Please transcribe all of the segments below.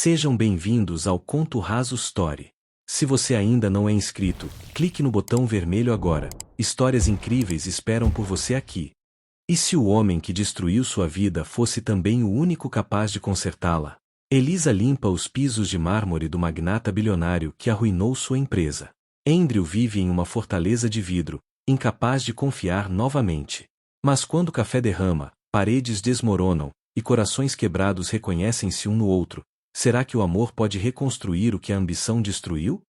Sejam bem-vindos ao Conto Raso Story. Se você ainda não é inscrito, clique no botão vermelho agora. Histórias incríveis esperam por você aqui. E se o homem que destruiu sua vida fosse também o único capaz de consertá-la? Elisa limpa os pisos de mármore do magnata bilionário que arruinou sua empresa. Andrew vive em uma fortaleza de vidro, incapaz de confiar novamente. Mas quando o café derrama, paredes desmoronam, e corações quebrados reconhecem-se um no outro, será que o amor pode reconstruir o que a ambição destruiu?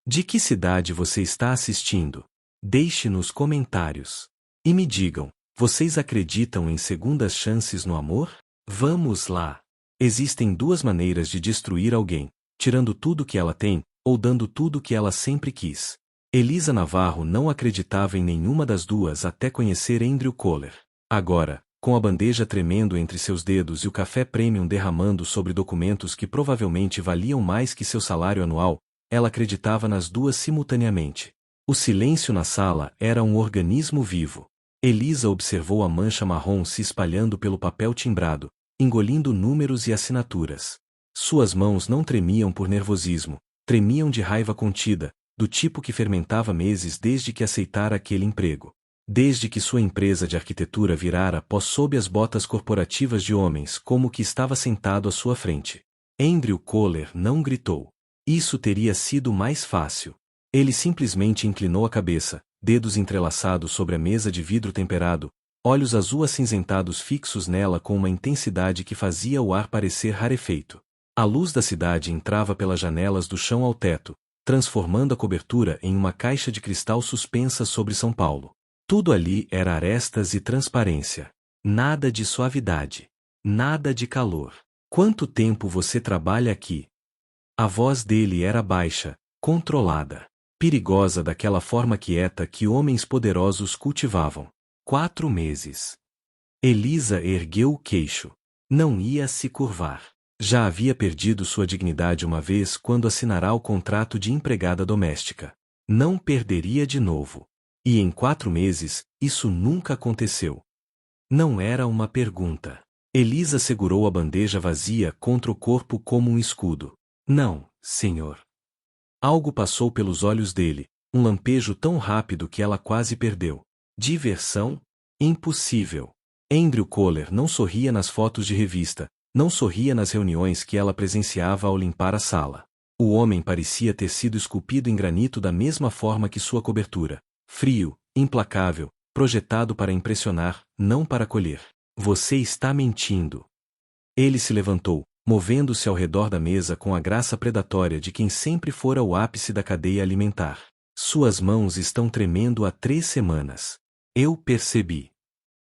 De que cidade você está assistindo? Deixe nos comentários. E me digam, vocês acreditam em segundas chances no amor? Vamos lá! Existem duas maneiras de destruir alguém, tirando tudo que ela tem, ou dando tudo que ela sempre quis. Elisa Navarro não acreditava em nenhuma das duas até conhecer Andrew Kohler. Agora, com a bandeja tremendo entre seus dedos e o café premium derramando sobre documentos que provavelmente valiam mais que seu salário anual, ela acreditava nas duas simultaneamente. O silêncio na sala era um organismo vivo. Elisa observou a mancha marrom se espalhando pelo papel timbrado, engolindo números e assinaturas. Suas mãos não tremiam por nervosismo, tremiam de raiva contida, do tipo que fermentava meses desde que aceitara aquele emprego. Desde que sua empresa de arquitetura virara pó sob as botas corporativas de homens como o que estava sentado à sua frente. Andrew Kohler não gritou. Isso teria sido mais fácil. Ele simplesmente inclinou a cabeça, dedos entrelaçados sobre a mesa de vidro temperado, olhos azul acinzentados fixos nela com uma intensidade que fazia o ar parecer rarefeito. A luz da cidade entrava pelas janelas do chão ao teto, transformando a cobertura em uma caixa de cristal suspensa sobre São Paulo. Tudo ali era arestas e transparência. Nada de suavidade. Nada de calor. Quanto tempo você trabalha aqui? A voz dele era baixa, controlada, perigosa daquela forma quieta que homens poderosos cultivavam. 4 meses. Elisa ergueu o queixo. Não ia se curvar. Já havia perdido sua dignidade uma vez quando assinará o contrato de empregada doméstica. Não perderia de novo. E em 4 meses, isso nunca aconteceu. Não era uma pergunta. Elisa segurou a bandeja vazia contra o corpo como um escudo. Não, senhor. Algo passou pelos olhos dele, um lampejo tão rápido que ela quase perdeu. Diversão? Impossível. Andrew Kohler não sorria nas fotos de revista, não sorria nas reuniões que ela presenciava ao limpar a sala. O homem parecia ter sido esculpido em granito da mesma forma que sua cobertura. Frio, implacável, projetado para impressionar, não para colher. Você está mentindo. Ele se levantou, movendo-se ao redor da mesa com a graça predatória de quem sempre fora o ápice da cadeia alimentar. Suas mãos estão tremendo há 3 semanas. Eu percebi.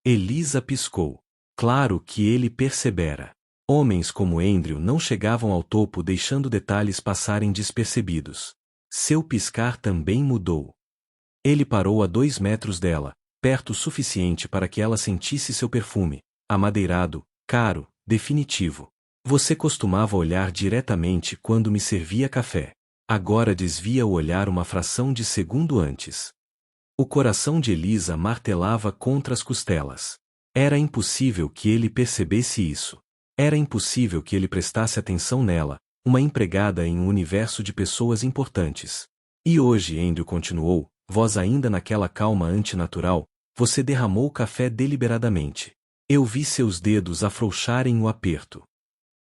Elisa piscou. Claro que ele percebera. Homens como Andrew não chegavam ao topo deixando detalhes passarem despercebidos. Seu piscar também mudou. Ele parou a 2 metros dela, perto o suficiente para que ela sentisse seu perfume, amadeirado, caro, definitivo. Você costumava olhar diretamente quando me servia café. Agora desvia o olhar uma fração de segundo antes. O coração de Elisa martelava contra as costelas. Era impossível que ele percebesse isso. Era impossível que ele prestasse atenção nela, uma empregada em um universo de pessoas importantes. E hoje, Andrew continuou, voz ainda naquela calma antinatural, você derramou o café deliberadamente. Eu vi seus dedos afrouxarem o aperto.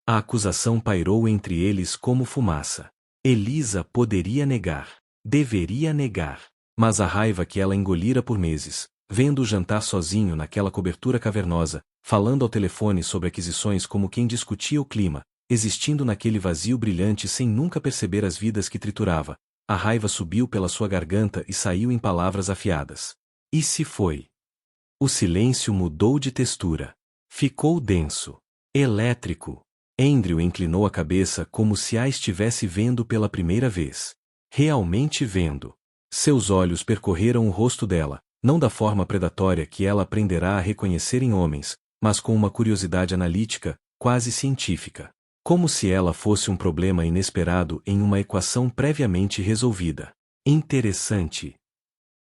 A acusação pairou entre eles como fumaça. Elisa poderia negar. Deveria negar. Mas a raiva que ela engolira por meses, vendo-o jantar sozinho naquela cobertura cavernosa, falando ao telefone sobre aquisições como quem discutia o clima, existindo naquele vazio brilhante sem nunca perceber as vidas que triturava, a raiva subiu pela sua garganta e saiu em palavras afiadas. E se foi? O silêncio mudou de textura. Ficou denso. Elétrico. Andrew inclinou a cabeça como se a estivesse vendo pela primeira vez. Realmente vendo. Seus olhos percorreram o rosto dela, não da forma predatória que ela aprenderá a reconhecer em homens, mas com uma curiosidade analítica, quase científica. Como se ela fosse um problema inesperado em uma equação previamente resolvida. Interessante.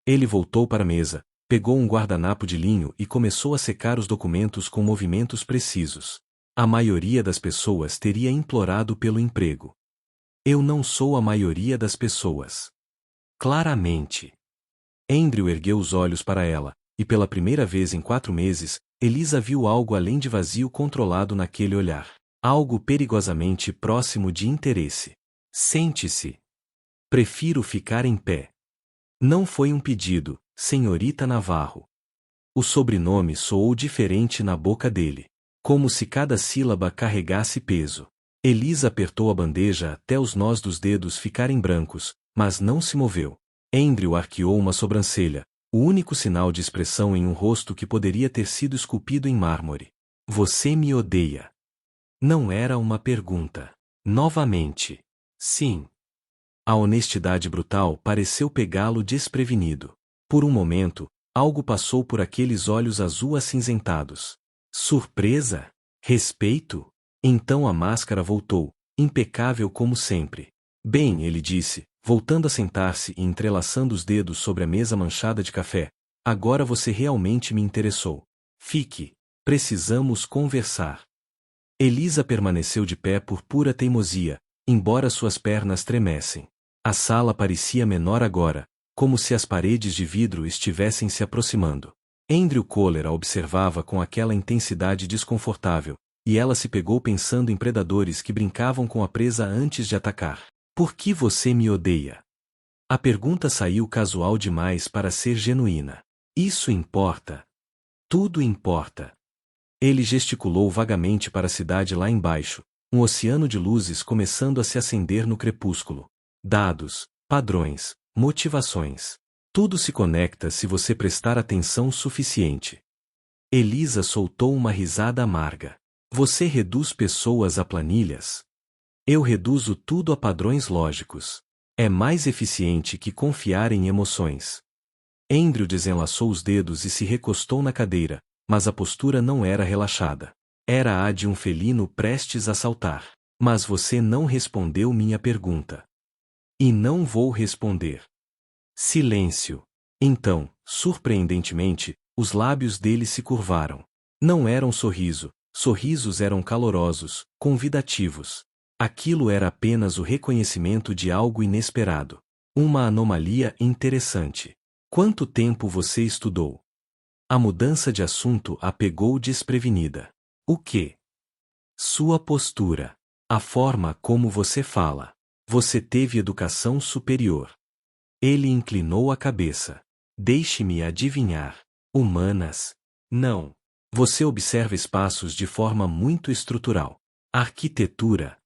Ele voltou para a mesa, pegou um guardanapo de linho e começou a secar os documentos com movimentos precisos. A maioria das pessoas teria implorado pelo emprego. Eu não sou a maioria das pessoas. Claramente. Andrew ergueu os olhos para ela, e pela primeira vez em 4 meses, Elisa viu algo além de vazio controlado naquele olhar. Algo perigosamente próximo de interesse. Sente-se. Prefiro ficar em pé. Não foi um pedido, senhorita Navarro. O sobrenome soou diferente na boca dele. Como se cada sílaba carregasse peso. Elisa apertou a bandeja até os nós dos dedos ficarem brancos, mas não se moveu. Andrew arqueou uma sobrancelha, o único sinal de expressão em um rosto que poderia ter sido esculpido em mármore. Você me odeia. Não era uma pergunta. Novamente. Sim. A honestidade brutal pareceu pegá-lo desprevenido. Por um momento, algo passou por aqueles olhos azul acinzentados. Surpresa? Respeito? Então a máscara voltou, impecável como sempre. Bem, ele disse, voltando a sentar-se e entrelaçando os dedos sobre a mesa manchada de café. Agora você realmente me interessou. Fique. Precisamos conversar. Elisa permaneceu de pé por pura teimosia, embora suas pernas tremessem. A sala parecia menor agora, como se as paredes de vidro estivessem se aproximando. Andrew Kohler a observava com aquela intensidade desconfortável, e ela se pegou pensando em predadores que brincavam com a presa antes de atacar. Por que você me odeia? A pergunta saiu casual demais para ser genuína. Isso importa. Tudo importa. Ele gesticulou vagamente para a cidade lá embaixo, um oceano de luzes começando a se acender no crepúsculo. Dados, padrões, motivações. Tudo se conecta se você prestar atenção suficiente. Elisa soltou uma risada amarga. Você reduz pessoas a planilhas? Eu reduzo tudo a padrões lógicos. É mais eficiente que confiar em emoções. Andrew desenlaçou os dedos e se recostou na cadeira, mas a postura não era relaxada. Era a de um felino prestes a saltar. Mas você não respondeu minha pergunta. E não vou responder. Silêncio. Então, surpreendentemente, os lábios dele se curvaram. Não era um sorriso, sorrisos eram calorosos, convidativos. Aquilo era apenas o reconhecimento de algo inesperado. Uma anomalia interessante. Quanto tempo você estudou? A mudança de assunto a pegou desprevenida. O quê? Sua postura. A forma como você fala. Você teve educação superior. Ele inclinou a cabeça. Deixe-me adivinhar. Humanas? Não. Você observa espaços de forma muito estrutural. Arquitetura.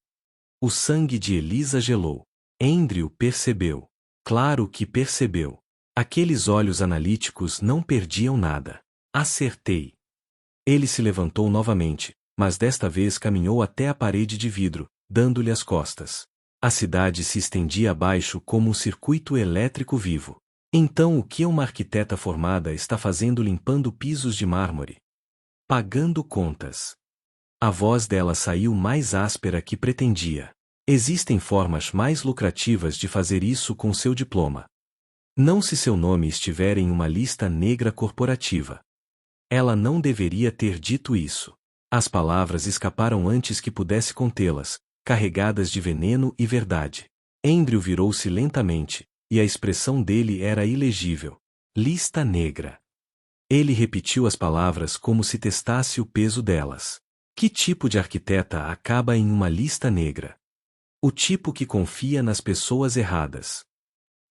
O sangue de Elisa gelou. Andrew percebeu. Claro que percebeu. Aqueles olhos analíticos não perdiam nada. Acertei. Ele se levantou novamente, mas desta vez caminhou até a parede de vidro, dando-lhe as costas. A cidade se estendia abaixo como um circuito elétrico vivo. Então o que uma arquiteta formada está fazendo limpando pisos de mármore? Pagando contas. A voz dela saiu mais áspera que pretendia. Existem formas mais lucrativas de fazer isso com seu diploma. Não se seu nome estiver em uma lista negra corporativa. Ela não deveria ter dito isso. As palavras escaparam antes que pudesse contê-las, carregadas de veneno e verdade. Andrew virou-se lentamente, e a expressão dele era ilegível. Lista negra. Ele repetiu as palavras como se testasse o peso delas. Que tipo de arquiteta acaba em uma lista negra? O tipo que confia nas pessoas erradas.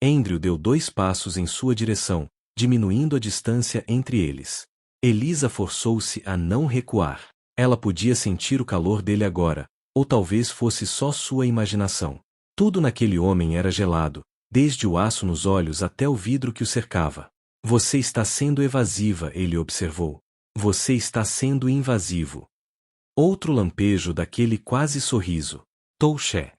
Andrew deu 2 passos em sua direção, diminuindo a distância entre eles. Elisa forçou-se a não recuar. Ela podia sentir o calor dele agora, ou talvez fosse só sua imaginação. Tudo naquele homem era gelado, desde o aço nos olhos até o vidro que o cercava. Você está sendo evasiva, ele observou. Você está sendo invasivo. Outro lampejo daquele quase sorriso. Touché.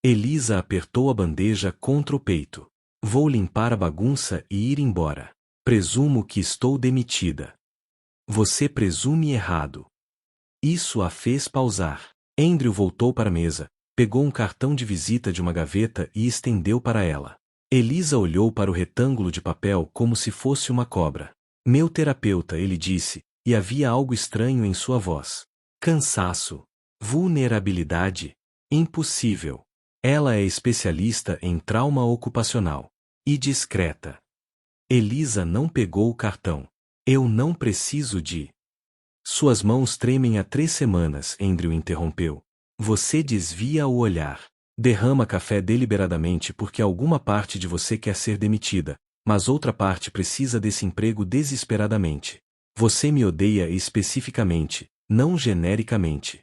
Elisa apertou a bandeja contra o peito. Vou limpar a bagunça e ir embora. Presumo que estou demitida. Você presume errado. Isso a fez pausar. Andrew voltou para a mesa, pegou um cartão de visita de uma gaveta e estendeu para ela. Elisa olhou para o retângulo de papel como se fosse uma cobra. Meu terapeuta, ele disse, e havia algo estranho em sua voz. Cansaço. Vulnerabilidade. Impossível. Ela é especialista em trauma ocupacional. E discreta. Elisa não pegou o cartão. Eu não preciso de. Suas mãos tremem há 3 semanas, Andrew interrompeu. Você desvia o olhar. Derrama café deliberadamente porque alguma parte de você quer ser demitida, mas outra parte precisa desse emprego desesperadamente. Você me odeia especificamente, não genericamente.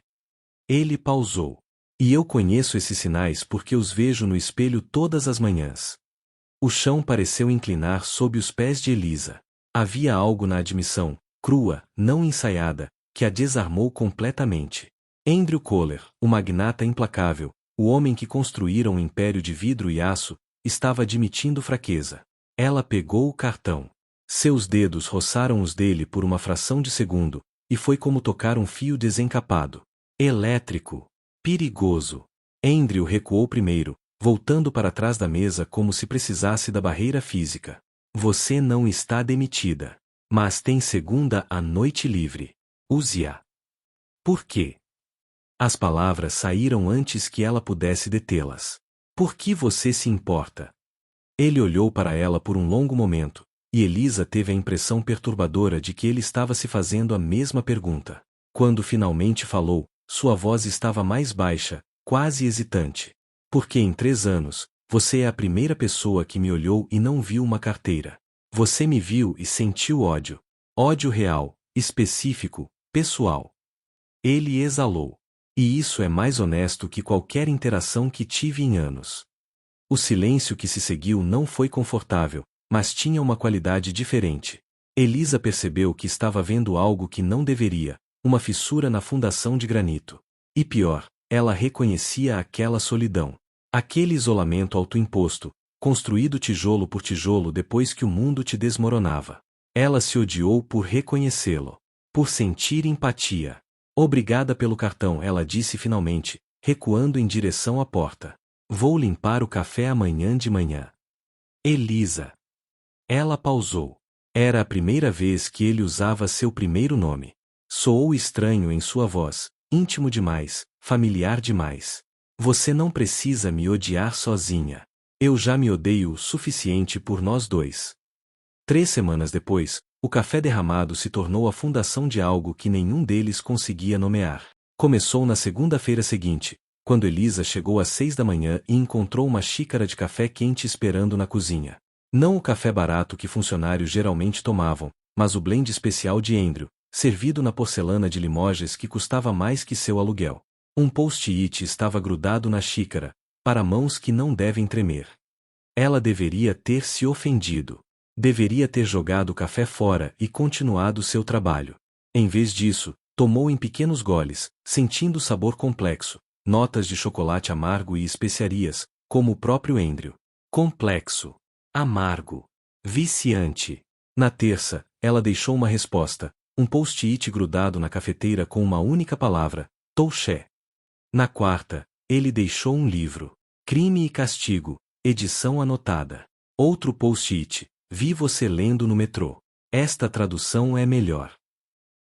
Ele pausou. E eu conheço esses sinais porque os vejo no espelho todas as manhãs. O chão pareceu inclinar sob os pés de Elisa. Havia algo na admissão, crua, não ensaiada, que a desarmou completamente. Andrew Kohler, o magnata implacável, o homem que construíra um império de vidro e aço, estava admitindo fraqueza. Ela pegou o cartão. Seus dedos roçaram os dele por uma fração de segundo, e foi como tocar um fio desencapado. Elétrico. Perigoso. Andrew recuou primeiro, voltando para trás da mesa como se precisasse da barreira física. Você não está demitida. Mas tem segunda à noite livre. Use-a. Por quê? As palavras saíram antes que ela pudesse detê-las. Por que você se importa? Ele olhou para ela por um longo momento, e Elisa teve a impressão perturbadora de que ele estava se fazendo a mesma pergunta. Quando finalmente falou, sua voz estava mais baixa, quase hesitante. Porque em 3 anos, você é a primeira pessoa que me olhou e não viu uma carteira. Você me viu e sentiu ódio. Ódio real, específico, pessoal. Ele exalou. E isso é mais honesto que qualquer interação que tive em anos. O silêncio que se seguiu não foi confortável, mas tinha uma qualidade diferente. Elisa percebeu que estava vendo algo que não deveria, uma fissura na fundação de granito. E pior, ela reconhecia aquela solidão. Aquele isolamento autoimposto, construído tijolo por tijolo depois que o mundo te desmoronava. Ela se odiou por reconhecê-lo. Por sentir empatia. Obrigada pelo cartão, ela disse finalmente, recuando em direção à porta. Vou limpar o café amanhã de manhã. Elisa. Ela pausou. Era a primeira vez que ele usava seu primeiro nome. Soou estranho em sua voz, íntimo demais, familiar demais. Você não precisa me odiar sozinha. Eu já me odeio o suficiente por nós dois. 3 semanas depois, o café derramado se tornou a fundação de algo que nenhum deles conseguia nomear. Começou na segunda-feira seguinte, quando Elisa chegou às 6 da manhã e encontrou uma xícara de café quente esperando na cozinha. Não o café barato que funcionários geralmente tomavam, mas o blend especial de Andrew, servido na porcelana de Limoges que custava mais que seu aluguel. Um post-it estava grudado na xícara, para mãos que não devem tremer. Ela deveria ter se ofendido. Deveria ter jogado o café fora e continuado seu trabalho. Em vez disso, tomou em pequenos goles, sentindo o sabor complexo, notas de chocolate amargo e especiarias, como o próprio Andrew. Complexo. Amargo. Viciante. Na terça, ela deixou uma resposta, um post-it grudado na cafeteira com uma única palavra, touché. Na quarta, ele deixou um livro. Crime e Castigo, edição anotada. Outro post-it. Vi você lendo no metrô. Esta tradução é melhor.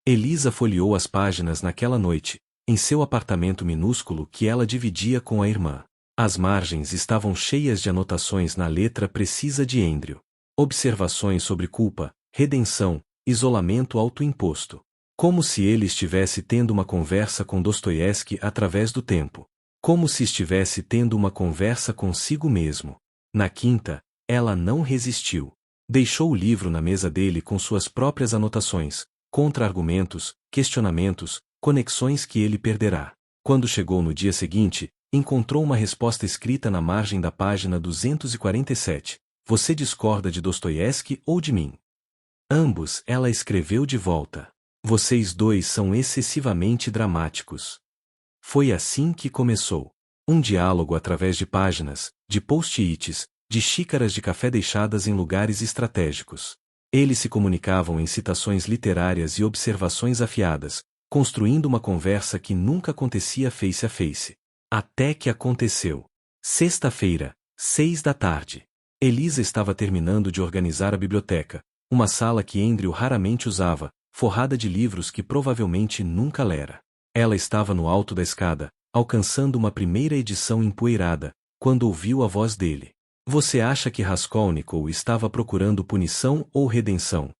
Elisa folheou as páginas naquela noite, em seu apartamento minúsculo que ela dividia com a irmã. As margens estavam cheias de anotações na letra precisa de Andrew. Observações sobre culpa, redenção, isolamento autoimposto. Como se ele estivesse tendo uma conversa com Dostoiévski através do tempo. Como se estivesse tendo uma conversa consigo mesmo. Na quinta, ela não resistiu. Deixou o livro na mesa dele com suas próprias anotações, contra-argumentos, questionamentos, conexões que ele perderá. Quando chegou no dia seguinte, encontrou uma resposta escrita na margem da página 247. Você discorda de Dostoiévski ou de mim? Ambos, ela escreveu de volta. Vocês dois são excessivamente dramáticos. Foi assim que começou. Um diálogo através de páginas, de post-its, de xícaras de café deixadas em lugares estratégicos. Eles se comunicavam em citações literárias e observações afiadas, construindo uma conversa que nunca acontecia face a face. Até que aconteceu. Sexta-feira, 6 da tarde. Elisa estava terminando de organizar a biblioteca, uma sala que Andrew raramente usava, forrada de livros que provavelmente nunca lera. Ela estava no alto da escada, alcançando uma primeira edição empoeirada, quando ouviu a voz dele. Você acha que Raskolnikov estava procurando punição ou redenção?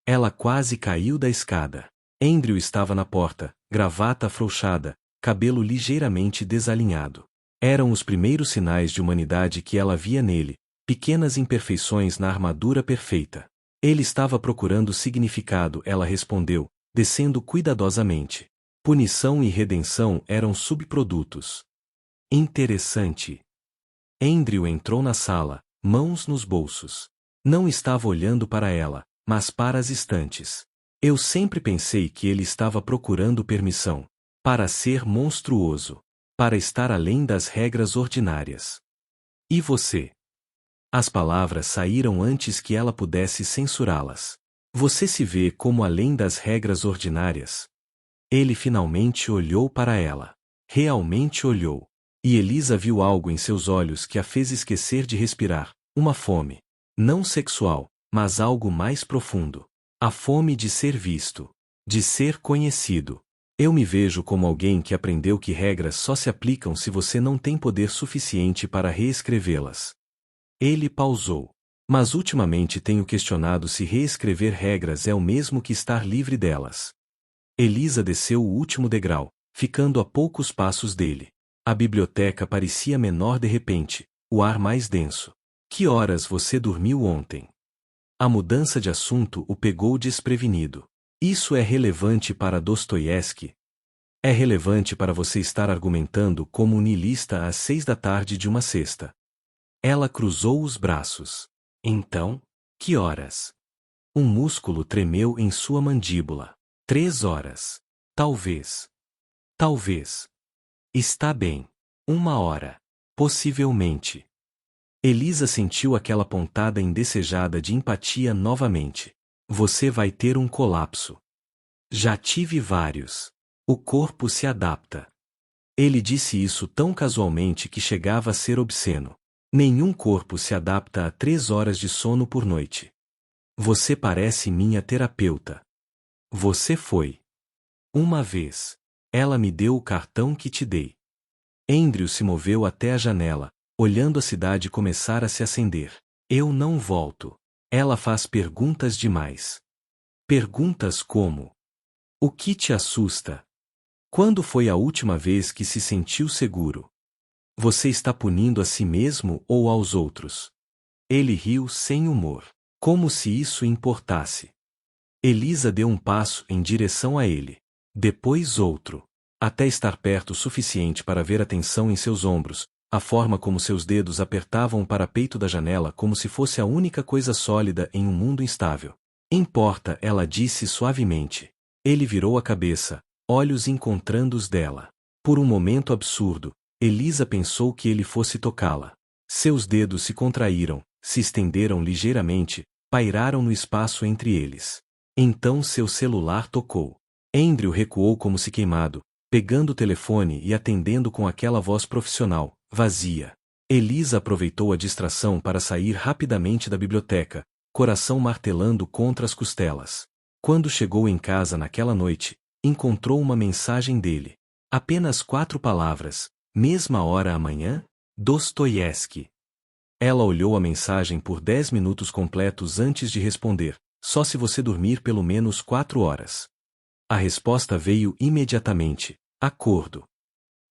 Ela quase caiu da escada. Andrew estava na porta, gravata afrouxada, cabelo ligeiramente desalinhado. Eram os primeiros sinais de humanidade que ela via nele, pequenas imperfeições na armadura perfeita. Ele estava procurando significado, ela respondeu, descendo cuidadosamente. Punição e redenção eram subprodutos. Interessante. Andrew entrou na sala, mãos nos bolsos. Não estava olhando para ela, mas para as estantes. Eu sempre pensei que ele estava procurando permissão. Para ser monstruoso. Para estar além das regras ordinárias. E você? As palavras saíram antes que ela pudesse censurá-las. Você se vê como além das regras ordinárias? Ele finalmente olhou para ela. Realmente olhou. E Elisa viu algo em seus olhos que a fez esquecer de respirar, uma fome. Não sexual, mas algo mais profundo. A fome de ser visto. De ser conhecido. Eu me vejo como alguém que aprendeu que regras só se aplicam se você não tem poder suficiente para reescrevê-las. Ele pausou. Mas ultimamente tenho questionado se reescrever regras é o mesmo que estar livre delas. Elisa desceu o último degrau, ficando a poucos passos dele. A biblioteca parecia menor de repente, o ar mais denso. Que horas você dormiu ontem? A mudança de assunto o pegou desprevenido. Isso é relevante para Dostoiévski? É relevante para você estar argumentando como um niilista às 6 da tarde de uma sexta. Ela cruzou os braços. Então, que horas? Um músculo tremeu em sua mandíbula. 3 horas. Talvez. Talvez. Está bem. 1 hora. Possivelmente. Elisa sentiu aquela pontada indesejada de empatia novamente. Você vai ter um colapso. Já tive vários. O corpo se adapta. Ele disse isso tão casualmente que chegava a ser obsceno. Nenhum corpo se adapta a 3 horas de sono por noite. Você parece minha terapeuta. Você foi. Uma vez. Ela me deu o cartão que te dei. Andrew se moveu até a janela, olhando a cidade começar a se acender. Eu não volto. Ela faz perguntas demais. Perguntas como: o que te assusta? Quando foi a última vez que se sentiu seguro? Você está punindo a si mesmo ou aos outros? Ele riu sem humor. Como se isso importasse. Elisa deu um passo em direção a ele. Depois outro. Até estar perto o suficiente para ver a tensão em seus ombros, a forma como seus dedos apertavam o parapeito da janela como se fosse a única coisa sólida em um mundo instável. Importa, ela disse suavemente. Ele virou a cabeça, olhos encontrando os dela. Por um momento absurdo, Elisa pensou que ele fosse tocá-la. Seus dedos se contraíram, se estenderam ligeiramente, pairaram no espaço entre eles. Então seu celular tocou. Andrew recuou como se queimado, pegando o telefone e atendendo com aquela voz profissional, vazia. Elisa aproveitou a distração para sair rapidamente da biblioteca, coração martelando contra as costelas. Quando chegou em casa naquela noite, encontrou uma mensagem dele. Apenas 4 palavras. Mesma hora amanhã? Dostoiévski. Ela olhou a mensagem por 10 minutos completos antes de responder. Só se você dormir pelo menos 4 horas. A resposta veio imediatamente. Acordo.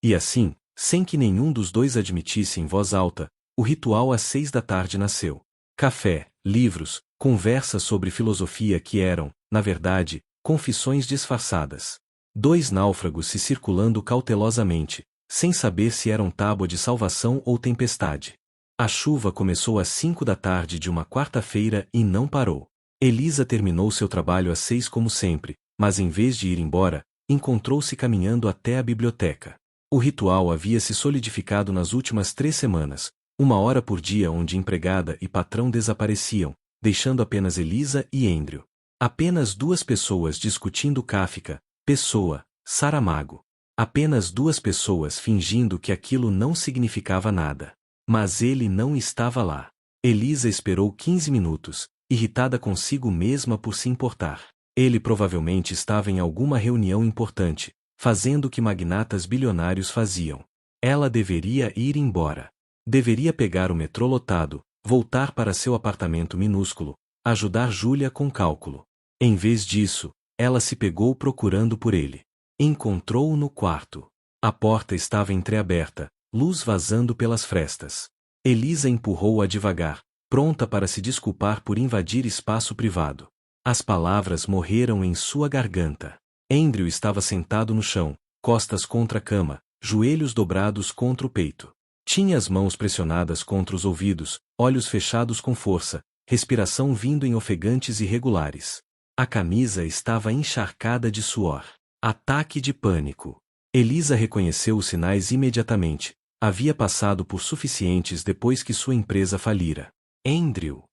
E assim, sem que nenhum dos dois admitisse em voz alta, o ritual às 6 da tarde nasceu. Café, livros, conversas sobre filosofia que eram, na verdade, confissões disfarçadas. 2 náufragos se circulando cautelosamente, sem saber se eram tábua de salvação ou tempestade. A chuva começou às 5 da tarde de uma quarta-feira e não parou. Elisa terminou seu trabalho às 6 como sempre, mas em vez de ir embora, encontrou-se caminhando até a biblioteca. O ritual havia se solidificado nas últimas 3 semanas, 1 hora por dia onde empregada e patrão desapareciam, deixando apenas Elisa e Andrew. Apenas 2 pessoas discutindo Kafka, Pessoa, Saramago. Apenas 2 pessoas fingindo que aquilo não significava nada. Mas ele não estava lá. Elisa esperou 15 minutos, irritada consigo mesma por se importar. Ele provavelmente estava em alguma reunião importante, fazendo o que magnatas bilionários faziam. Ela deveria ir embora. Deveria pegar o metrô lotado, voltar para seu apartamento minúsculo, ajudar Júlia com cálculo. Em vez disso, ela se pegou procurando por ele. Encontrou-o no quarto. A porta estava entreaberta, luz vazando pelas frestas. Elisa empurrou-a devagar, pronta para se desculpar por invadir espaço privado. As palavras morreram em sua garganta. Andrew estava sentado no chão, costas contra a cama, joelhos dobrados contra o peito. Tinha as mãos pressionadas contra os ouvidos, olhos fechados com força, respiração vindo em ofegantes irregulares. A camisa estava encharcada de suor. Ataque de pânico. Elisa reconheceu os sinais imediatamente. Havia passado por suficientes depois que sua empresa falira. Andrew.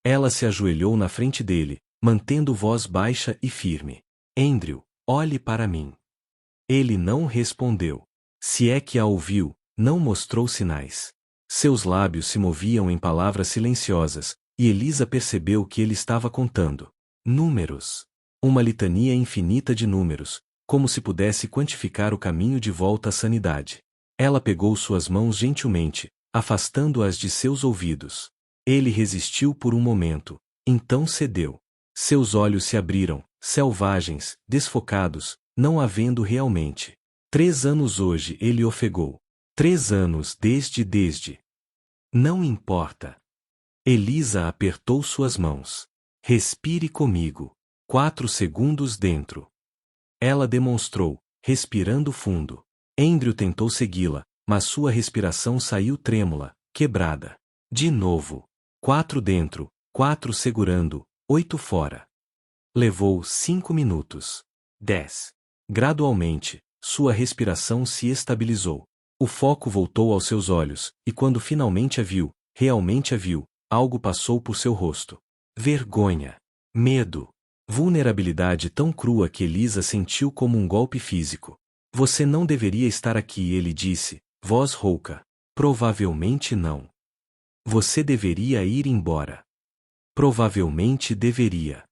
Ela se ajoelhou na frente dele, mantendo voz baixa e firme. Andrew, olhe para mim. Ele não respondeu. Se é que a ouviu, não mostrou sinais. Seus lábios se moviam em palavras silenciosas, e Elisa percebeu que ele estava contando. Números. Uma litania infinita de números, como se pudesse quantificar o caminho de volta à sanidade. Ela pegou suas mãos gentilmente, afastando-as de seus ouvidos. Ele resistiu por um momento, então cedeu. Seus olhos se abriram, selvagens, desfocados, não havendo realmente. 3 anos hoje ele ofegou. 3 anos desde. Não importa. Elisa apertou suas mãos. Respire comigo. 4 segundos dentro. Ela demonstrou, respirando fundo. Andrew tentou segui-la, mas sua respiração saiu trêmula, quebrada. De novo. 4 dentro, 4 segurando, 8 fora. Levou 5 minutos. 10. Gradualmente, sua respiração se estabilizou. O foco voltou aos seus olhos, e quando finalmente a viu, realmente a viu, algo passou por seu rosto. Vergonha. Medo. Vulnerabilidade tão crua que Elisa sentiu como um golpe físico. Você não deveria estar aqui, ele disse, voz rouca. Provavelmente não. Você deveria ir embora. Provavelmente deveria.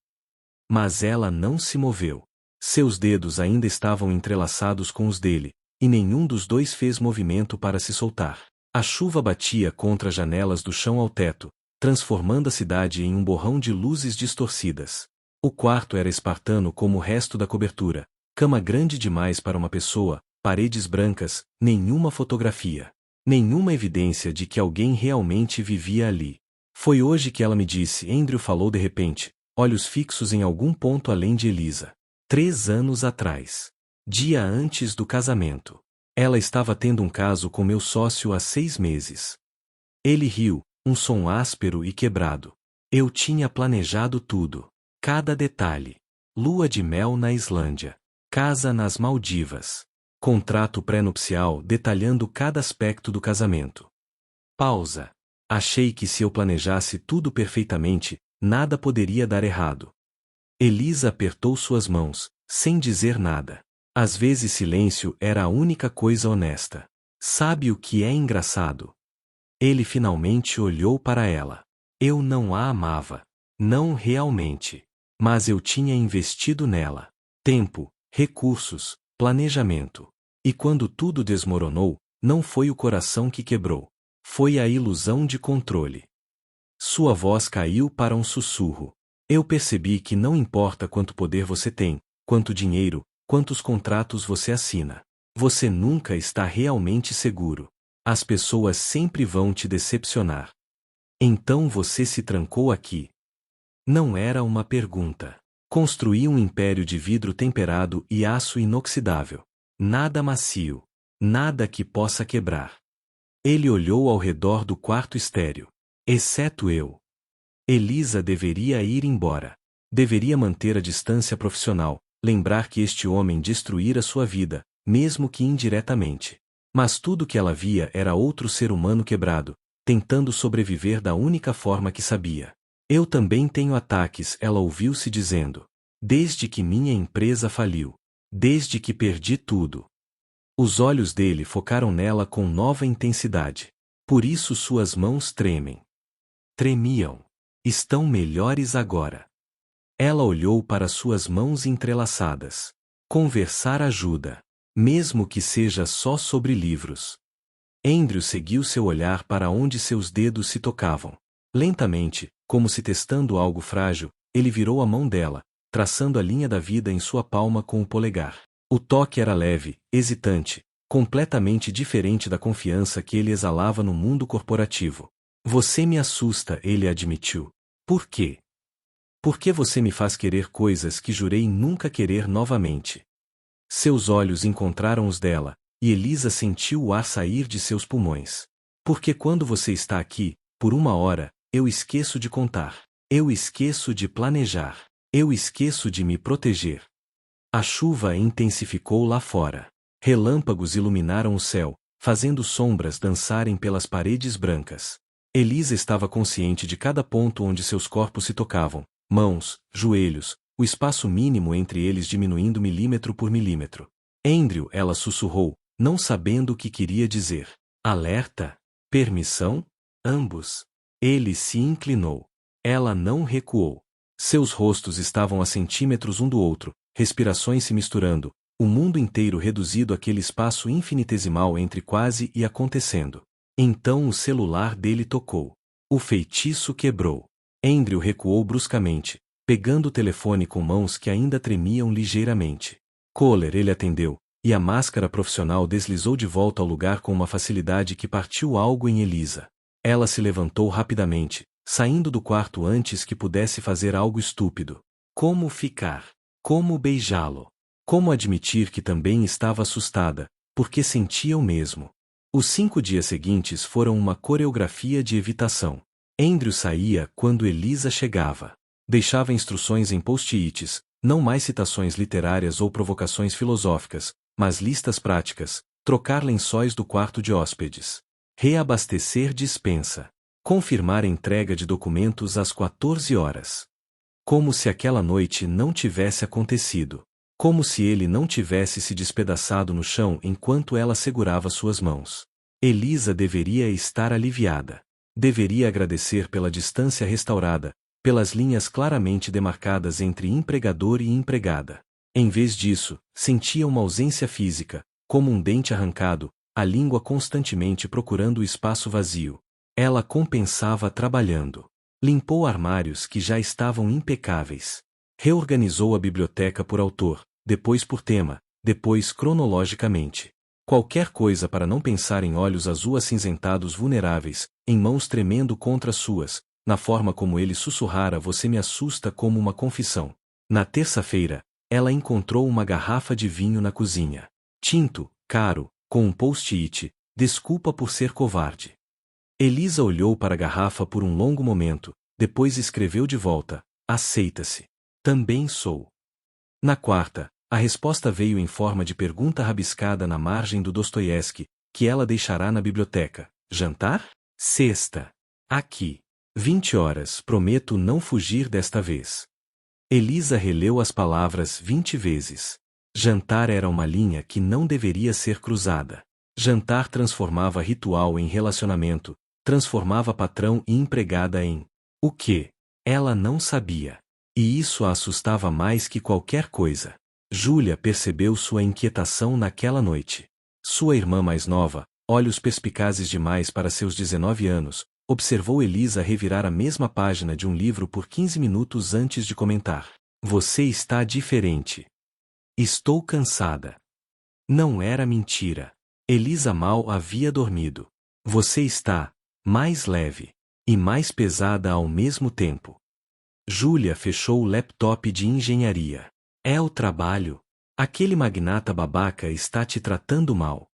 Mas ela não se moveu. Seus dedos ainda estavam entrelaçados com os dele, e nenhum dos dois fez movimento para se soltar. A chuva batia contra as janelas do chão ao teto, transformando a cidade em um borrão de luzes distorcidas. O quarto era espartano como o resto da cobertura, cama grande demais para uma pessoa, paredes brancas, nenhuma fotografia. Nenhuma evidência de que alguém realmente vivia ali. Foi hoje que ela me disse, Andrew falou de repente, olhos fixos em algum ponto além de Elisa. 3 anos atrás. Dia antes do casamento. Ela estava tendo um caso com meu sócio há 6 meses. Ele riu, um som áspero e quebrado. Eu tinha planejado tudo. Cada detalhe. Lua de mel na Islândia. Casa nas Maldivas. Contrato pré-nupcial detalhando cada aspecto do casamento. Pausa. Achei que se eu planejasse tudo perfeitamente, nada poderia dar errado. Elisa apertou suas mãos, sem dizer nada. Às vezes silêncio era a única coisa honesta. Sabe o que é engraçado? Ele finalmente olhou para ela. Eu não a amava. Não realmente. Mas eu tinha investido nela. Tempo, recursos, planejamento. E quando tudo desmoronou, não foi o coração que quebrou. Foi a ilusão de controle. Sua voz caiu para um sussurro. Eu percebi que não importa quanto poder você tem, quanto dinheiro, quantos contratos você assina. Você nunca está realmente seguro. As pessoas sempre vão te decepcionar. Então você se trancou aqui. Não era uma pergunta. Construí um império de vidro temperado e aço inoxidável. Nada macio. Nada que possa quebrar. Ele olhou ao redor do quarto estéril. Exceto eu. Elisa deveria ir embora. Deveria manter a distância profissional, lembrar que este homem destruíra sua vida, mesmo que indiretamente. Mas tudo que ela via era outro ser humano quebrado, tentando sobreviver da única forma que sabia. Eu também tenho ataques, ela ouviu-se dizendo. Desde que minha empresa faliu. Desde que perdi tudo. Os olhos dele focaram nela com nova intensidade. Por isso suas mãos tremem. Tremiam. Estão melhores agora. Ela olhou para suas mãos entrelaçadas. Conversar ajuda. Mesmo que seja só sobre livros. Andrew seguiu seu olhar para onde seus dedos se tocavam. Lentamente, como se testando algo frágil, ele virou a mão dela, traçando a linha da vida em sua palma com o polegar. O toque era leve, hesitante, completamente diferente da confiança que ele exalava no mundo corporativo. Você me assusta, ele admitiu. Por quê? Porque você me faz querer coisas que jurei nunca querer novamente. Seus olhos encontraram os dela, e Elisa sentiu o ar sair de seus pulmões. Porque quando você está aqui, por uma hora, eu esqueço de contar. Eu esqueço de planejar. Eu esqueço de me proteger. A chuva intensificou lá fora. Relâmpagos iluminaram o céu, fazendo sombras dançarem pelas paredes brancas. Elisa estava consciente de cada ponto onde seus corpos se tocavam, mãos, joelhos, o espaço mínimo entre eles diminuindo milímetro por milímetro. Andrew, ela sussurrou, não sabendo o que queria dizer. Alerta? Permissão? Ambos. Ele se inclinou. Ela não recuou. Seus rostos estavam a centímetros um do outro, respirações se misturando, o mundo inteiro reduzido àquele espaço infinitesimal entre quase e acontecendo. Então o celular dele tocou. O feitiço quebrou. Andrew recuou bruscamente, pegando o telefone com mãos que ainda tremiam ligeiramente. Kohler, ele atendeu, e a máscara profissional deslizou de volta ao lugar com uma facilidade que partiu algo em Elisa. Ela se levantou rapidamente, saindo do quarto antes que pudesse fazer algo estúpido. Como ficar? Como beijá-lo? Como admitir que também estava assustada, porque sentia o mesmo? Os 5 dias seguintes foram uma coreografia de evitação. Andrew saía quando Elisa chegava. Deixava instruções em post-its, não mais citações literárias ou provocações filosóficas, mas listas práticas, trocar lençóis do quarto de hóspedes. Reabastecer dispensa. Confirmar entrega de documentos às 14 horas. Como se aquela noite não tivesse acontecido. Como se ele não tivesse se despedaçado no chão enquanto ela segurava suas mãos. Elisa deveria estar aliviada. Deveria agradecer pela distância restaurada, pelas linhas claramente demarcadas entre empregador e empregada. Em vez disso, sentia uma ausência física, como um dente arrancado, a língua constantemente procurando o espaço vazio. Ela compensava trabalhando. Limpou armários que já estavam impecáveis. Reorganizou a biblioteca por autor, depois por tema, depois cronologicamente. Qualquer coisa para não pensar em olhos azul acinzentados vulneráveis, em mãos tremendo contra suas, na forma como ele sussurrara você me assusta como uma confissão. Na terça-feira, ela encontrou uma garrafa de vinho na cozinha. Tinto, caro, com um post-it, desculpa por ser covarde. Elisa olhou para a garrafa por um longo momento, depois escreveu de volta, aceita-se. Também sou. Na quarta, a resposta veio em forma de pergunta rabiscada na margem do Dostoiévski, que ela deixará na biblioteca. Jantar? Sexta. Aqui. 20 horas, prometo não fugir desta vez. Elisa releu as palavras 20 vezes. Jantar era uma linha que não deveria ser cruzada. Jantar transformava ritual em relacionamento, transformava patrão e empregada em o quê? Ela não sabia. E isso a assustava mais que qualquer coisa. Júlia percebeu sua inquietação naquela noite. Sua irmã mais nova, olhos perspicazes demais para seus 19 anos, observou Elisa revirar a mesma página de um livro por 15 minutos antes de comentar. Você está diferente. Estou cansada. Não era mentira. Elisa mal havia dormido. Você está mais leve e mais pesada ao mesmo tempo. Júlia fechou o laptop de engenharia. É o trabalho. Aquele magnata babaca está te tratando mal.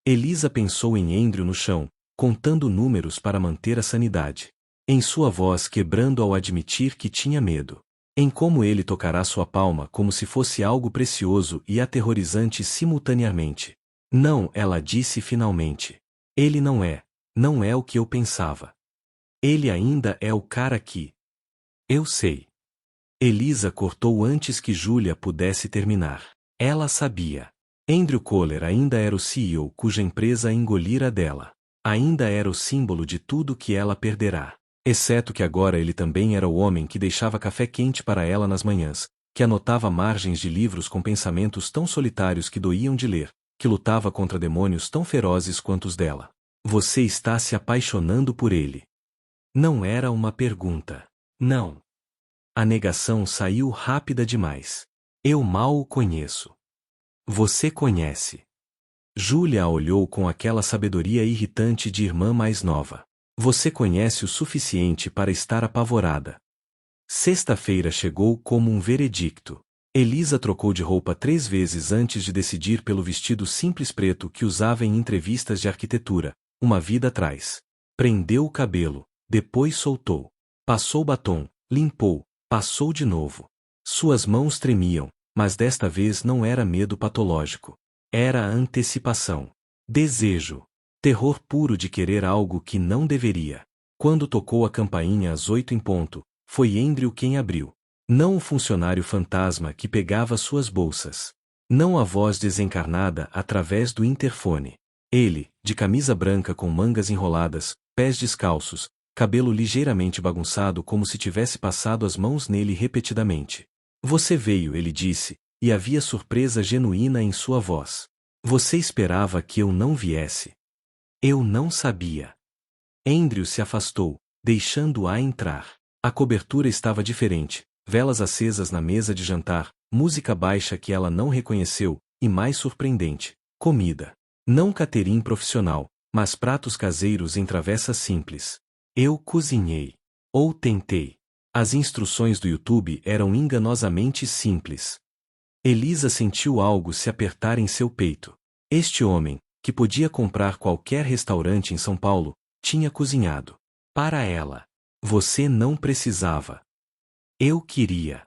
Elisa pensou em Andrew no chão, contando números para manter a sanidade. Em sua voz quebrando ao admitir que tinha medo. Em como ele tocará sua palma como se fosse algo precioso e aterrorizante simultaneamente. Não, ela disse finalmente. Ele não é o que eu pensava. Ele ainda é o cara que... Eu sei. Elisa cortou antes que Júlia pudesse terminar. Ela sabia. Andrew Kohler ainda era o CEO cuja empresa a engolira dela. Ainda era o símbolo de tudo que ela perderá. Exceto que agora ele também era o homem que deixava café quente para ela nas manhãs, que anotava margens de livros com pensamentos tão solitários que doíam de ler, que lutava contra demônios tão ferozes quanto os dela. Você está se apaixonando por ele? Não era uma pergunta. Não. A negação saiu rápida demais. Eu mal o conheço. Você conhece. Júlia a olhou com aquela sabedoria irritante de irmã mais nova. Você conhece o suficiente para estar apavorada. Sexta-feira chegou como um veredicto. Elisa trocou de roupa 3 vezes antes de decidir pelo vestido simples preto que usava em entrevistas de arquitetura, uma vida atrás. Prendeu o cabelo, depois soltou. Passou batom, limpou, passou de novo. Suas mãos tremiam, mas desta vez não era medo patológico. Era antecipação. Desejo. Terror puro de querer algo que não deveria. Quando tocou a campainha às 8 em ponto, foi Andrew quem abriu. Não o funcionário fantasma que pegava suas bolsas. Não a voz desencarnada através do interfone. Ele, de camisa branca com mangas enroladas, pés descalços, cabelo ligeiramente bagunçado como se tivesse passado as mãos nele repetidamente. Você veio, ele disse, e havia surpresa genuína em sua voz. Você esperava que eu não viesse. Eu não sabia. Andrew se afastou, deixando-a entrar. A cobertura estava diferente, velas acesas na mesa de jantar, música baixa que ela não reconheceu, e mais surpreendente, comida. Não catering profissional, mas pratos caseiros em travessas simples. Eu cozinhei. Ou tentei. As instruções do YouTube eram enganosamente simples. Elisa sentiu algo se apertar em seu peito. Este homem, que podia comprar qualquer restaurante em São Paulo, tinha cozinhado. Para ela. Você não precisava. Eu queria.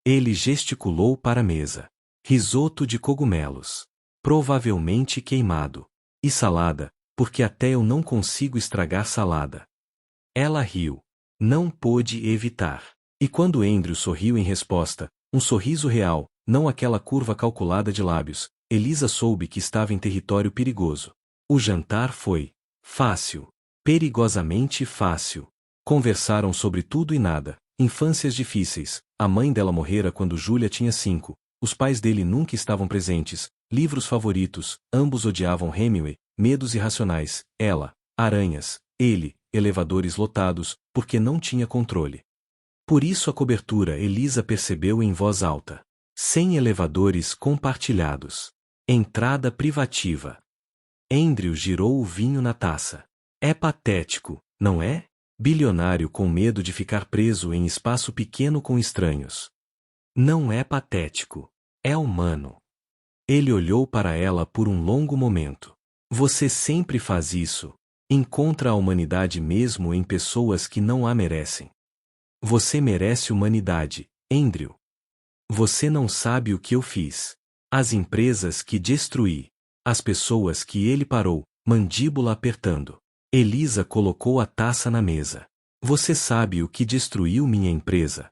Ele gesticulou para a mesa. Risoto de cogumelos. Provavelmente queimado. E salada, porque até eu não consigo estragar salada. Ela riu. Não pôde evitar. E quando Andrew sorriu em resposta, um sorriso real, não aquela curva calculada de lábios, Elisa soube que estava em território perigoso. O jantar foi fácil. Perigosamente fácil. Conversaram sobre tudo e nada. Infâncias difíceis. A mãe dela morrera quando Júlia tinha 5. Os pais dele nunca estavam presentes. Livros favoritos. Ambos odiavam Hemingway. Medos irracionais. Ela. Aranhas. Ele. Elevadores lotados, porque não tinha controle. Por isso a cobertura, Elisa percebeu em voz alta. 100 elevadores compartilhados. Entrada privativa. Andrew girou o vinho na taça. É patético, não é? Bilionário com medo de ficar preso em espaço pequeno com estranhos. Não é patético. É humano. Ele olhou para ela por um longo momento. Você sempre faz isso. Encontra a humanidade mesmo em pessoas que não a merecem. Você merece humanidade, Andrew. Você não sabe o que eu fiz. As empresas que destruí. As pessoas que ele parou, mandíbula apertando. Elisa colocou a taça na mesa. Você sabe o que destruiu minha empresa?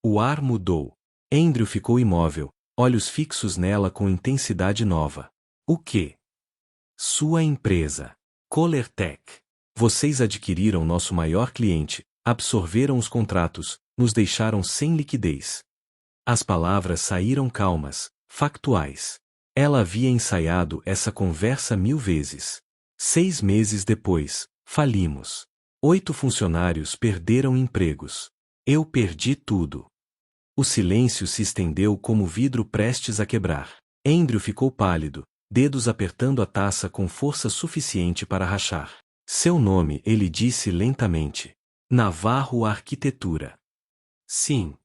O ar mudou. Andrew ficou imóvel, olhos fixos nela com intensidade nova. O quê? Sua empresa. Kohlertech. Vocês adquiriram nosso maior cliente, absorveram os contratos, nos deixaram sem liquidez. As palavras saíram calmas, factuais. Ela havia ensaiado essa conversa 1000 vezes. 6 meses depois, falimos. 8 funcionários perderam empregos. Eu perdi tudo. O silêncio se estendeu como vidro prestes a quebrar. Andrew ficou pálido, dedos apertando a taça com força suficiente para rachar. Seu nome, ele disse lentamente. Navarro Arquitetura. Sim.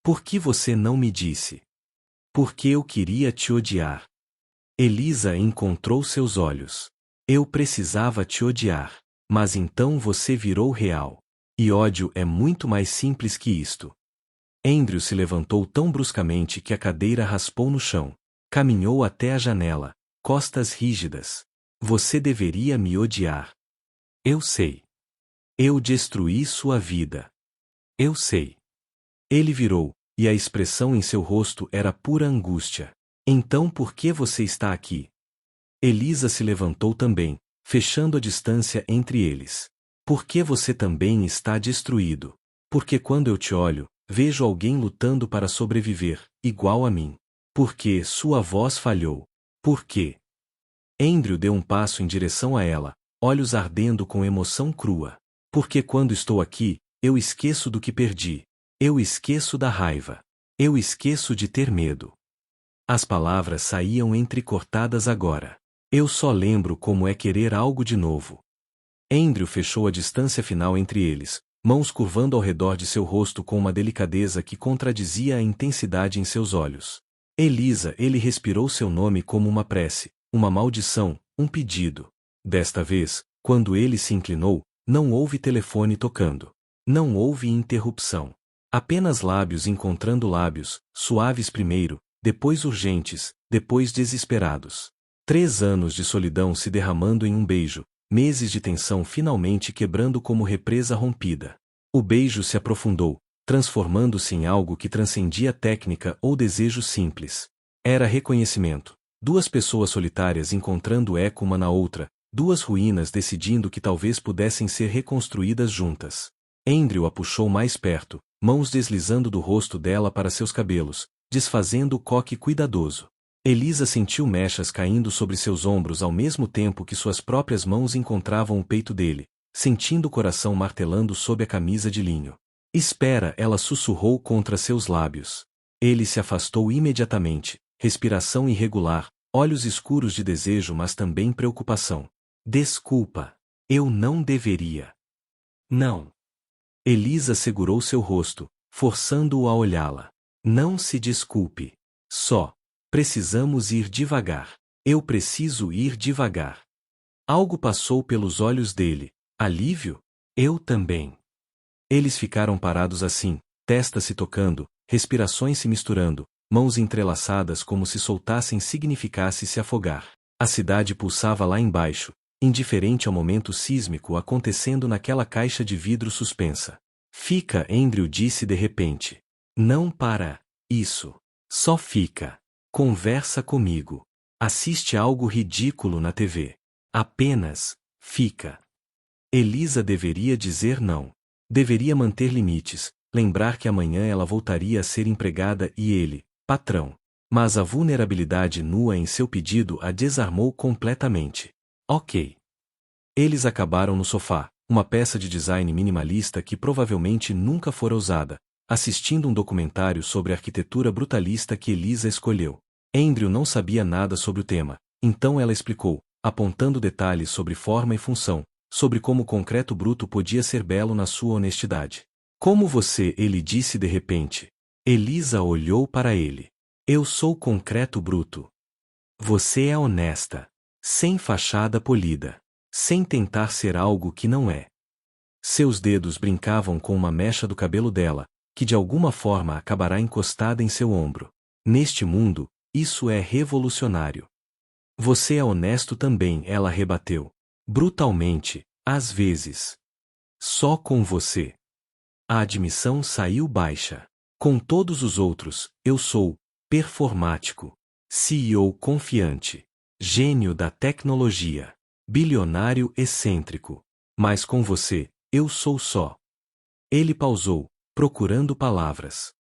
Por que você não me disse? Porque eu queria te odiar. Elisa encontrou seus olhos. Eu precisava te odiar. Mas então você virou real. E ódio é muito mais simples que isto. Andrew se levantou tão bruscamente que a cadeira raspou no chão. Caminhou até a janela, costas rígidas. Você deveria me odiar. Eu sei. Eu destruí sua vida. Eu sei. Ele virou, e a expressão em seu rosto era pura angústia. Então por que você está aqui? Elisa se levantou também, fechando a distância entre eles. Por que você também está destruído? Porque quando eu te olho, Vejo alguém lutando para sobreviver, igual a mim. Por que sua voz falhou? Por quê? Andrew deu um passo em direção a ela, olhos ardendo com emoção crua. Porque quando estou aqui, eu esqueço do que perdi. Eu esqueço da raiva. Eu esqueço de ter medo. As palavras saíam entrecortadas agora. Eu só lembro como é querer algo de novo. Andrew fechou a distância final entre eles, mãos curvando ao redor de seu rosto com uma delicadeza que contradizia a intensidade em seus olhos. Elisa, ele respirou seu nome como uma prece, uma maldição, um pedido. Desta vez, quando ele se inclinou, não houve telefone tocando. Não houve interrupção. Apenas lábios encontrando lábios, suaves primeiro, depois urgentes, depois desesperados. 3 anos de solidão se derramando em um beijo, meses de tensão finalmente quebrando como represa rompida. O beijo se aprofundou, transformando-se em algo que transcendia técnica ou desejo simples. Era reconhecimento. 2 pessoas solitárias encontrando eco uma na outra, 2 ruínas decidindo que talvez pudessem ser reconstruídas juntas. Andrew a puxou mais perto, mãos deslizando do rosto dela para seus cabelos, desfazendo o coque cuidadoso. Elisa sentiu mechas caindo sobre seus ombros ao mesmo tempo que suas próprias mãos encontravam o peito dele, sentindo o coração martelando sob a camisa de linho. Espera, ela sussurrou contra seus lábios. Ele se afastou imediatamente, respiração irregular, olhos escuros de desejo mas também preocupação. Desculpa. Eu não deveria. Não. Elisa segurou seu rosto, forçando-o a olhá-la. Não se desculpe. Só. Precisamos ir devagar. Eu preciso ir devagar. Algo passou pelos olhos dele. Alívio? Eu também. Eles ficaram parados assim, testas se tocando, respirações se misturando, mãos entrelaçadas como se soltassem significasse se afogar. A cidade pulsava lá embaixo, indiferente ao momento sísmico acontecendo naquela caixa de vidro suspensa. Fica, Andrew disse de repente. Não para. Isso. Só fica. Conversa comigo. Assiste algo ridículo na TV. Apenas, fica. Elisa deveria dizer não. Deveria manter limites, lembrar que amanhã ela voltaria a ser empregada e ele, patrão. Mas a vulnerabilidade nua em seu pedido a desarmou completamente. Ok. Eles acabaram no sofá, uma peça de design minimalista que provavelmente nunca fora usada, assistindo um documentário sobre a arquitetura brutalista que Elisa escolheu. Andrew não sabia nada sobre o tema, então ela explicou, apontando detalhes sobre forma e função, sobre como o concreto bruto podia ser belo na sua honestidade. Como você, ele disse de repente. Elisa olhou para ele. Eu sou concreto bruto. Você é honesta. Sem fachada polida. Sem tentar ser algo que não é. Seus dedos brincavam com uma mecha do cabelo dela, que de alguma forma acabará encostada em seu ombro. Neste mundo, isso é revolucionário. Você é honesto também, ela rebateu. Brutalmente, às vezes. Só com você. A admissão saiu baixa. Com todos os outros, eu sou performático, CEO confiante, gênio da tecnologia, bilionário excêntrico. Mas com você, eu sou só. Ele pausou, procurando palavras.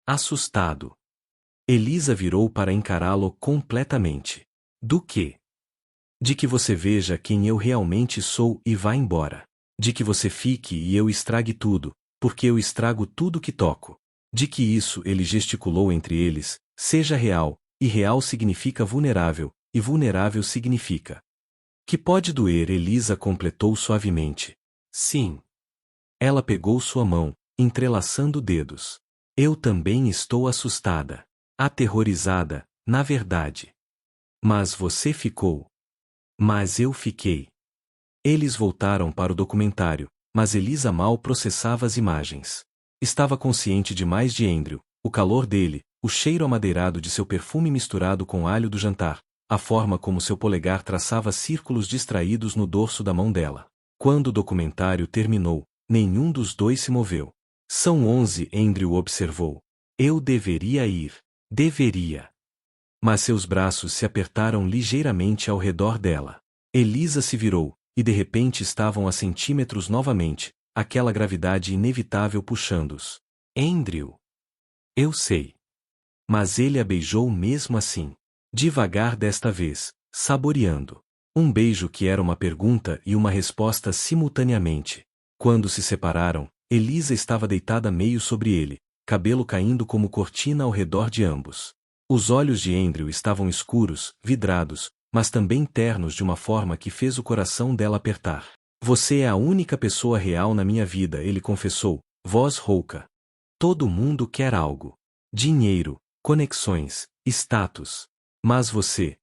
Assustado. Elisa virou para encará-lo completamente. Do quê? De que você veja quem eu realmente sou e vá embora. De que você fique e eu estrague tudo, porque eu estrago tudo que toco. De que isso, ele gesticulou entre eles, seja real, e real significa vulnerável, e vulnerável significa. Que pode doer, Elisa completou suavemente. Sim. Ela pegou sua mão, entrelaçando dedos. Eu também estou assustada. Aterrorizada, na verdade. Mas você ficou. Mas eu fiquei. Eles voltaram para o documentário, mas Elisa mal processava as imagens. Estava consciente demais de Andrew, o calor dele, o cheiro amadeirado de seu perfume misturado com alho do jantar, a forma como seu polegar traçava círculos distraídos no dorso da mão dela. Quando o documentário terminou, nenhum dos dois se moveu. São 11, Andrew observou. Eu deveria ir. Deveria. Mas seus braços se apertaram ligeiramente ao redor dela. Elisa se virou, e de repente estavam a centímetros novamente, aquela gravidade inevitável puxando-os. Andrew. Eu sei. Mas ele a beijou mesmo assim. Devagar desta vez, saboreando. Um beijo que era uma pergunta e uma resposta simultaneamente. Quando se separaram, Elisa estava deitada meio sobre ele, cabelo caindo como cortina ao redor de ambos. Os olhos de Andrew estavam escuros, vidrados, mas também ternos de uma forma que fez o coração dela apertar. Você é a única pessoa real na minha vida, ele confessou, voz rouca. Todo mundo quer algo. Dinheiro, conexões, status. Mas você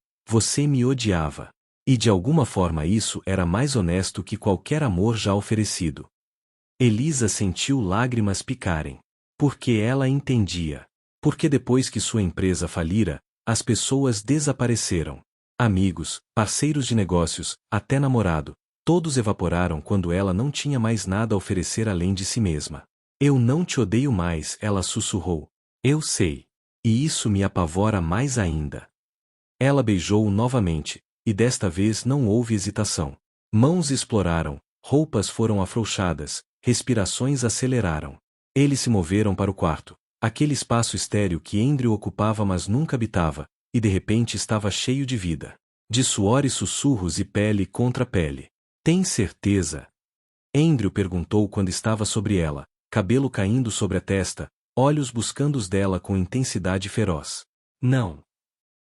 me odiava. E de alguma forma isso era mais honesto que qualquer amor já oferecido. Elisa sentiu lágrimas picarem. Porque ela entendia. Porque depois que sua empresa falira, as pessoas desapareceram. Amigos, parceiros de negócios, até namorado, todos evaporaram quando ela não tinha mais nada a oferecer além de si mesma. Eu não te odeio mais, ela sussurrou. Eu sei. E isso me apavora mais ainda. Ela beijou-o novamente, e desta vez não houve hesitação. Mãos exploraram, roupas foram afrouxadas, respirações aceleraram. Eles se moveram para o quarto, aquele espaço estéril que Andrew ocupava mas nunca habitava, e de repente estava cheio de vida. De suor e sussurros e pele contra pele. Tem certeza? Andrew perguntou quando estava sobre ela, cabelo caindo sobre a testa, olhos buscando os dela com intensidade feroz. Não.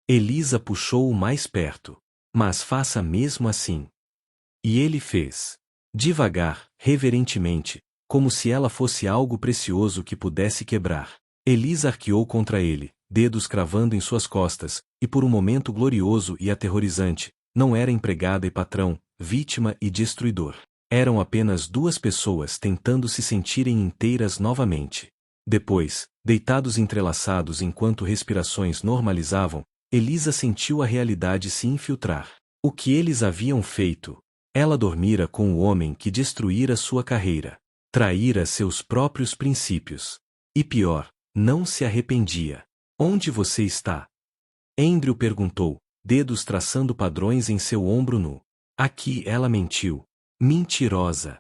Elisa puxou-o mais perto. Mas faça mesmo assim. E ele fez. Devagar, reverentemente, como se ela fosse algo precioso que pudesse quebrar. Elisa arqueou contra ele, dedos cravando em suas costas, e por um momento glorioso e aterrorizante, não era empregada e patrão, vítima e destruidor. Eram apenas duas pessoas tentando se sentirem inteiras novamente. Depois, deitados entrelaçados enquanto respirações normalizavam, Elisa sentiu a realidade se infiltrar. O que eles haviam feito? Ela dormira com o homem que destruíra sua carreira. Traíra seus próprios princípios. E pior, não se arrependia. Onde você está? Andrew perguntou, dedos traçando padrões em seu ombro nu. Aqui ela mentiu. Mentirosa.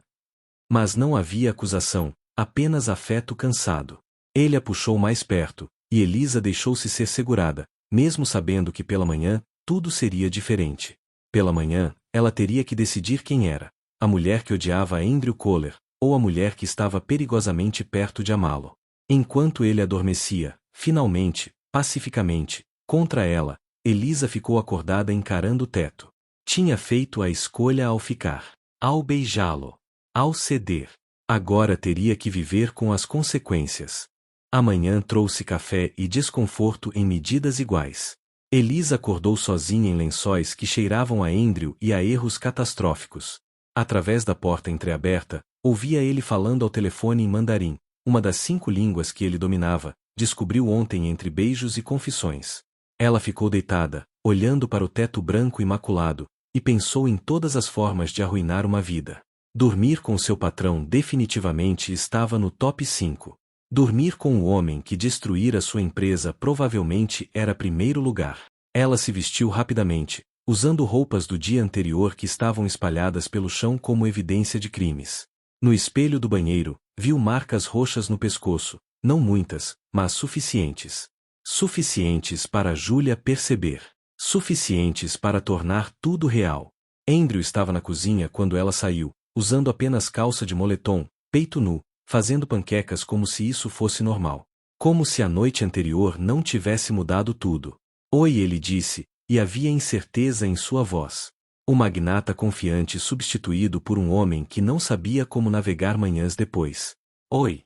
Mas não havia acusação, apenas afeto cansado. Ele a puxou mais perto, e Elisa deixou-se ser segurada, mesmo sabendo que pela manhã, tudo seria diferente. Pela manhã, ela teria que decidir quem era, a mulher que odiava Andrew Kohler, ou a mulher que estava perigosamente perto de amá-lo. Enquanto ele adormecia, finalmente, pacificamente, contra ela, Elisa ficou acordada encarando o teto. Tinha feito a escolha ao ficar, ao beijá-lo, ao ceder. Agora teria que viver com as consequências. Amanhã trouxe café e desconforto em medidas iguais. Elisa acordou sozinha em lençóis que cheiravam a Andrew e a erros catastróficos. Através da porta entreaberta, ouvia ele falando ao telefone em mandarim, uma das 5 línguas que ele dominava, descobriu ontem entre beijos e confissões. Ela ficou deitada, olhando para o teto branco imaculado, e pensou em todas as formas de arruinar uma vida. Dormir com seu patrão definitivamente estava no top 5. Dormir com o homem que destruíra sua empresa provavelmente era primeiro lugar. Ela se vestiu rapidamente, usando roupas do dia anterior que estavam espalhadas pelo chão como evidência de crimes. No espelho do banheiro, viu marcas roxas no pescoço, não muitas, mas suficientes. Suficientes para Julia perceber. Suficientes para tornar tudo real. Andrew estava na cozinha quando ela saiu, usando apenas calça de moletom, peito nu, fazendo panquecas como se isso fosse normal. Como se a noite anterior não tivesse mudado tudo. Oi, ele disse, e havia incerteza em sua voz. O magnata confiante substituído por um homem que não sabia como navegar manhãs depois. Oi.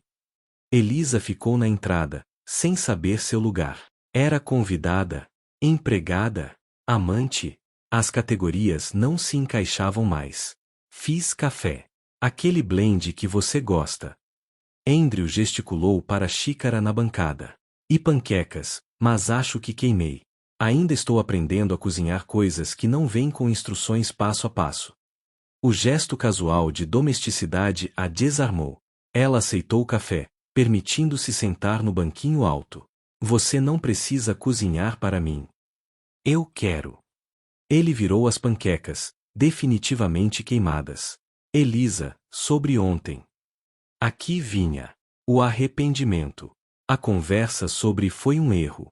Elisa ficou na entrada, sem saber seu lugar. Era convidada, empregada, amante. As categorias não se encaixavam mais. Fiz café. Aquele blend que você gosta. Andrew gesticulou para a xícara na bancada. E panquecas, mas acho que queimei. Ainda estou aprendendo a cozinhar coisas que não vêm com instruções passo a passo. O gesto casual de domesticidade a desarmou. Ela aceitou o café, permitindo-se sentar no banquinho alto. Você não precisa cozinhar para mim. Eu quero. Ele virou as panquecas, definitivamente queimadas. Elisa, sobre ontem. Aqui vinha. O arrependimento. A conversa sobre foi um erro.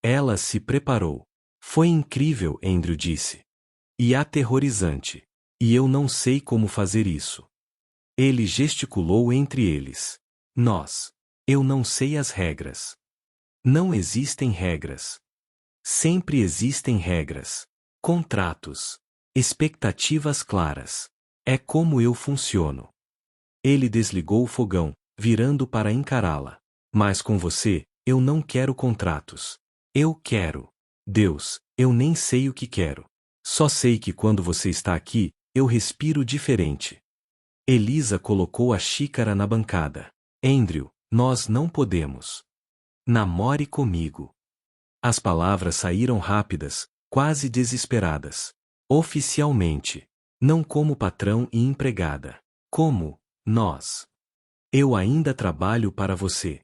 Ela se preparou. Foi incrível, Andrew disse. E aterrorizante. E eu não sei como fazer isso. Ele gesticulou entre eles. Nós. Eu não sei as regras. Não existem regras. Sempre existem regras. Contratos. Expectativas claras. É como eu funciono. Ele desligou o fogão, virando para encará-la. Mas com você, eu não quero contratos. Eu quero. Deus, eu nem sei o que quero. Só sei que quando você está aqui, eu respiro diferente. Elisa colocou a xícara na bancada. Andrew, nós não podemos. Namore comigo. As palavras saíram rápidas, quase desesperadas. Oficialmente. Não como patrão e empregada. Como nós. Eu ainda trabalho para você.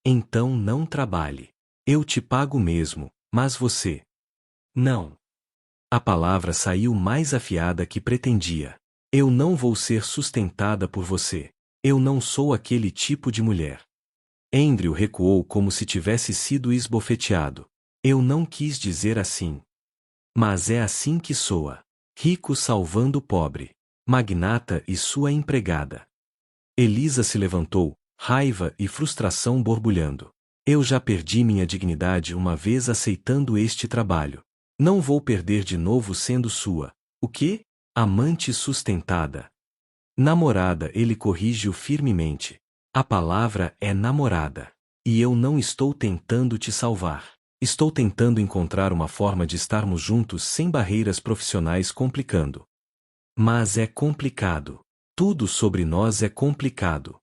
Então não trabalhe. Eu te pago mesmo, mas você. Não. A palavra saiu mais afiada que pretendia. Eu não vou ser sustentada por você. Eu não sou aquele tipo de mulher. Andrew recuou como se tivesse sido esbofeteado. Eu não quis dizer assim. Mas é assim que soa. Rico salvando o pobre. Magnata e sua empregada. Elisa se levantou, raiva e frustração borbulhando. Eu já perdi minha dignidade uma vez aceitando este trabalho. Não vou perder de novo sendo sua. O quê? Amante sustentada. Namorada, ele corrige-o firmemente. A palavra é namorada. E eu não estou tentando te salvar. Estou tentando encontrar uma forma de estarmos juntos sem barreiras profissionais complicando. Mas é complicado. Tudo sobre nós é complicado.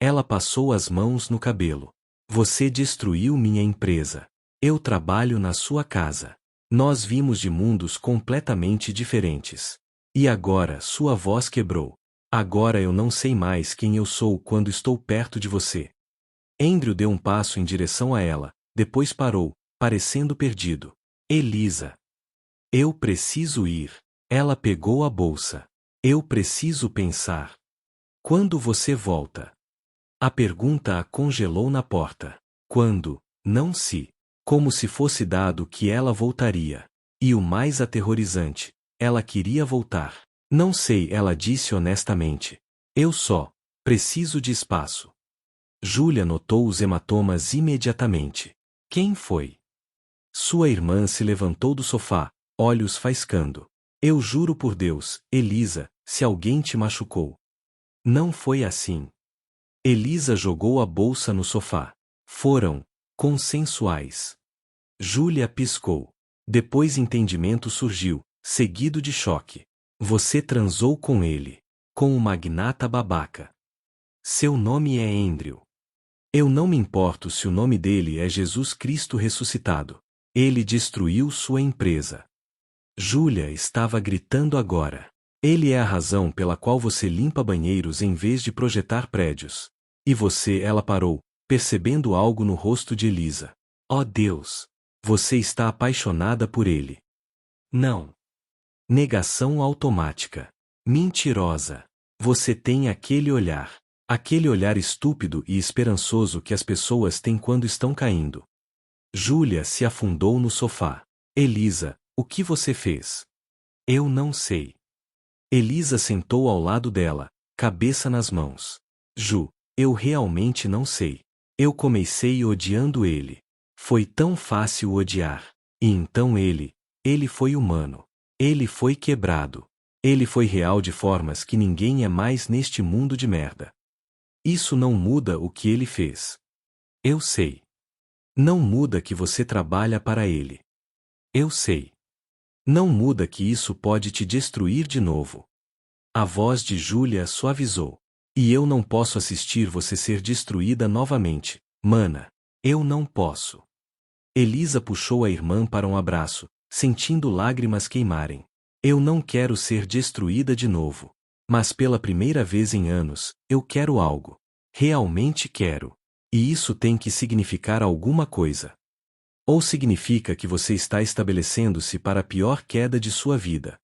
Ela passou as mãos no cabelo. Você destruiu minha empresa. Eu trabalho na sua casa. Nós vimos de mundos completamente diferentes. E agora sua voz quebrou. Agora eu não sei mais quem eu sou quando estou perto de você. Andrew deu um passo em direção a ela, depois parou, parecendo perdido. Elisa. Eu preciso ir. Ela pegou a bolsa. Eu preciso pensar. Quando você volta? A pergunta a congelou na porta. Quando? Não se. Como se fosse dado que ela voltaria. E o mais aterrorizante, ela queria voltar. Não sei, ela disse honestamente. Eu só preciso de espaço. Júlia notou os hematomas imediatamente. Quem foi? Sua irmã se levantou do sofá, olhos faiscando. Eu juro por Deus, Elisa, se alguém te machucou. Não foi assim. Elisa jogou a bolsa no sofá. Foram consensuais. Júlia piscou. Depois entendimento surgiu, seguido de choque. Você transou com ele. Com o magnata babaca. Seu nome é Andrew. Eu não me importo se o nome dele é Jesus Cristo ressuscitado. Ele destruiu sua empresa. Júlia estava gritando agora. Ele é a razão pela qual você limpa banheiros em vez de projetar prédios. E você, ela parou, percebendo algo no rosto de Elisa. Oh Deus! Você está apaixonada por ele. Não. Negação automática. Mentirosa. Você tem aquele olhar. Aquele olhar estúpido e esperançoso que as pessoas têm quando estão caindo. Júlia se afundou no sofá. Elisa, o que você fez? Eu não sei. Elisa sentou ao lado dela, cabeça nas mãos. Ju, eu realmente não sei. Eu comecei odiando ele. Foi tão fácil odiar. E então ele foi humano. Ele foi quebrado. Ele foi real de formas que ninguém é mais neste mundo de merda. Isso não muda o que ele fez. Eu sei. Não muda que você trabalha para ele. Eu sei. Não muda que isso pode te destruir de novo. A voz de Júlia suavizou. E eu não posso assistir você ser destruída novamente, mana. Eu não posso. Elisa puxou a irmã para um abraço, sentindo lágrimas queimarem. Eu não quero ser destruída de novo. Mas pela primeira vez em anos, eu quero algo. Realmente quero. E isso tem que significar alguma coisa. Ou significa que você está estabelecendo-se para a pior queda de sua vida.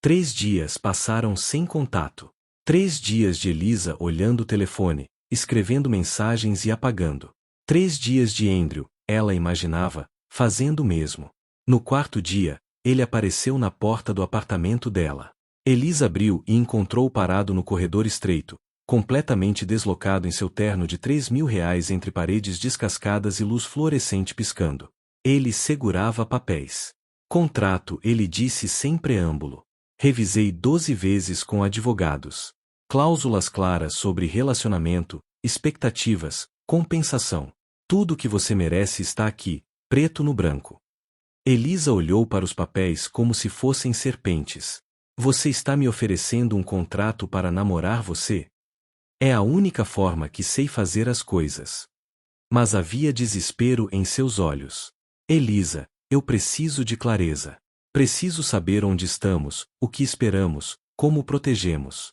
3 dias passaram sem contato. 3 dias de Elisa olhando o telefone, escrevendo mensagens e apagando. 3 dias de Andrew, ela imaginava, fazendo o mesmo. No quarto dia, ele apareceu na porta do apartamento dela. Elisa abriu e encontrou-o parado no corredor estreito, completamente deslocado em seu terno de R$ 3.000 entre paredes descascadas e luz fluorescente piscando. Ele segurava papéis. Contrato, ele disse sem preâmbulo. Revisei 12 vezes com advogados. Cláusulas claras sobre relacionamento, expectativas, compensação. Tudo o que você merece está aqui, preto no branco. Elisa olhou para os papéis como se fossem serpentes. Você está me oferecendo um contrato para namorar você? É a única forma que sei fazer as coisas. Mas havia desespero em seus olhos. Elisa, eu preciso de clareza. Preciso saber onde estamos, o que esperamos, como protegemos.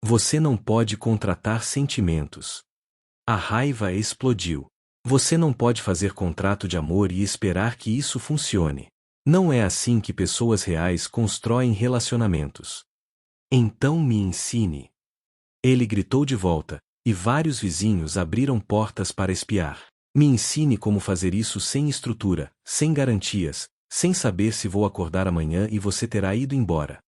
Você não pode contratar sentimentos. A raiva explodiu. Você não pode fazer contrato de amor e esperar que isso funcione. Não é assim que pessoas reais constroem relacionamentos. Então me ensine. Ele gritou de volta, e vários vizinhos abriram portas para espiar. Me ensine como fazer isso sem estrutura, sem garantias, sem saber se vou acordar amanhã e você terá ido embora.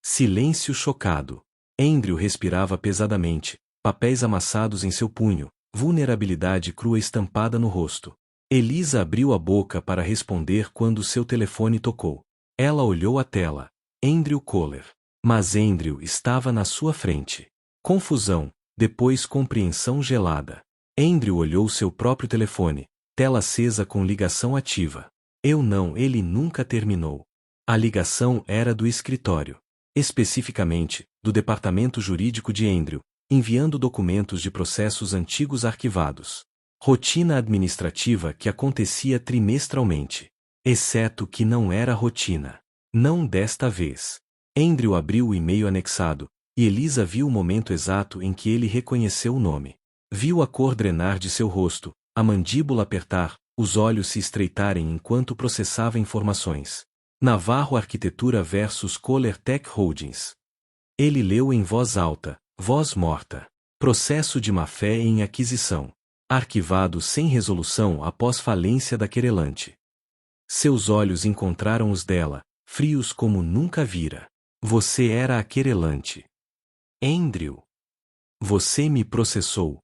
Silêncio chocado. Andrew respirava pesadamente, papéis amassados em seu punho, vulnerabilidade crua estampada no rosto. Elisa abriu a boca para responder quando seu telefone tocou. Ela olhou a tela. Andrew Kohler. Mas Andrew estava na sua frente. Confusão, depois compreensão gelada. Andrew olhou seu próprio telefone, tela acesa com ligação ativa. Ele nunca terminou. A ligação era do escritório. Especificamente, do departamento jurídico de Andrew, enviando documentos de processos antigos arquivados. Rotina administrativa que acontecia trimestralmente. Exceto que não era rotina. Não desta vez. Andrew abriu o e-mail anexado, e Elisa viu o momento exato em que ele reconheceu o nome. Viu a cor drenar de seu rosto, a mandíbula apertar, os olhos se estreitarem enquanto processava informações. Navarro Arquitetura versus Kohler Tech Holdings. Ele leu em voz alta, voz morta. Processo de má-fé em aquisição. Arquivado sem resolução após falência da querelante. Seus olhos encontraram os dela, frios como nunca vira. Você era a querelante. Andrew. Você me processou.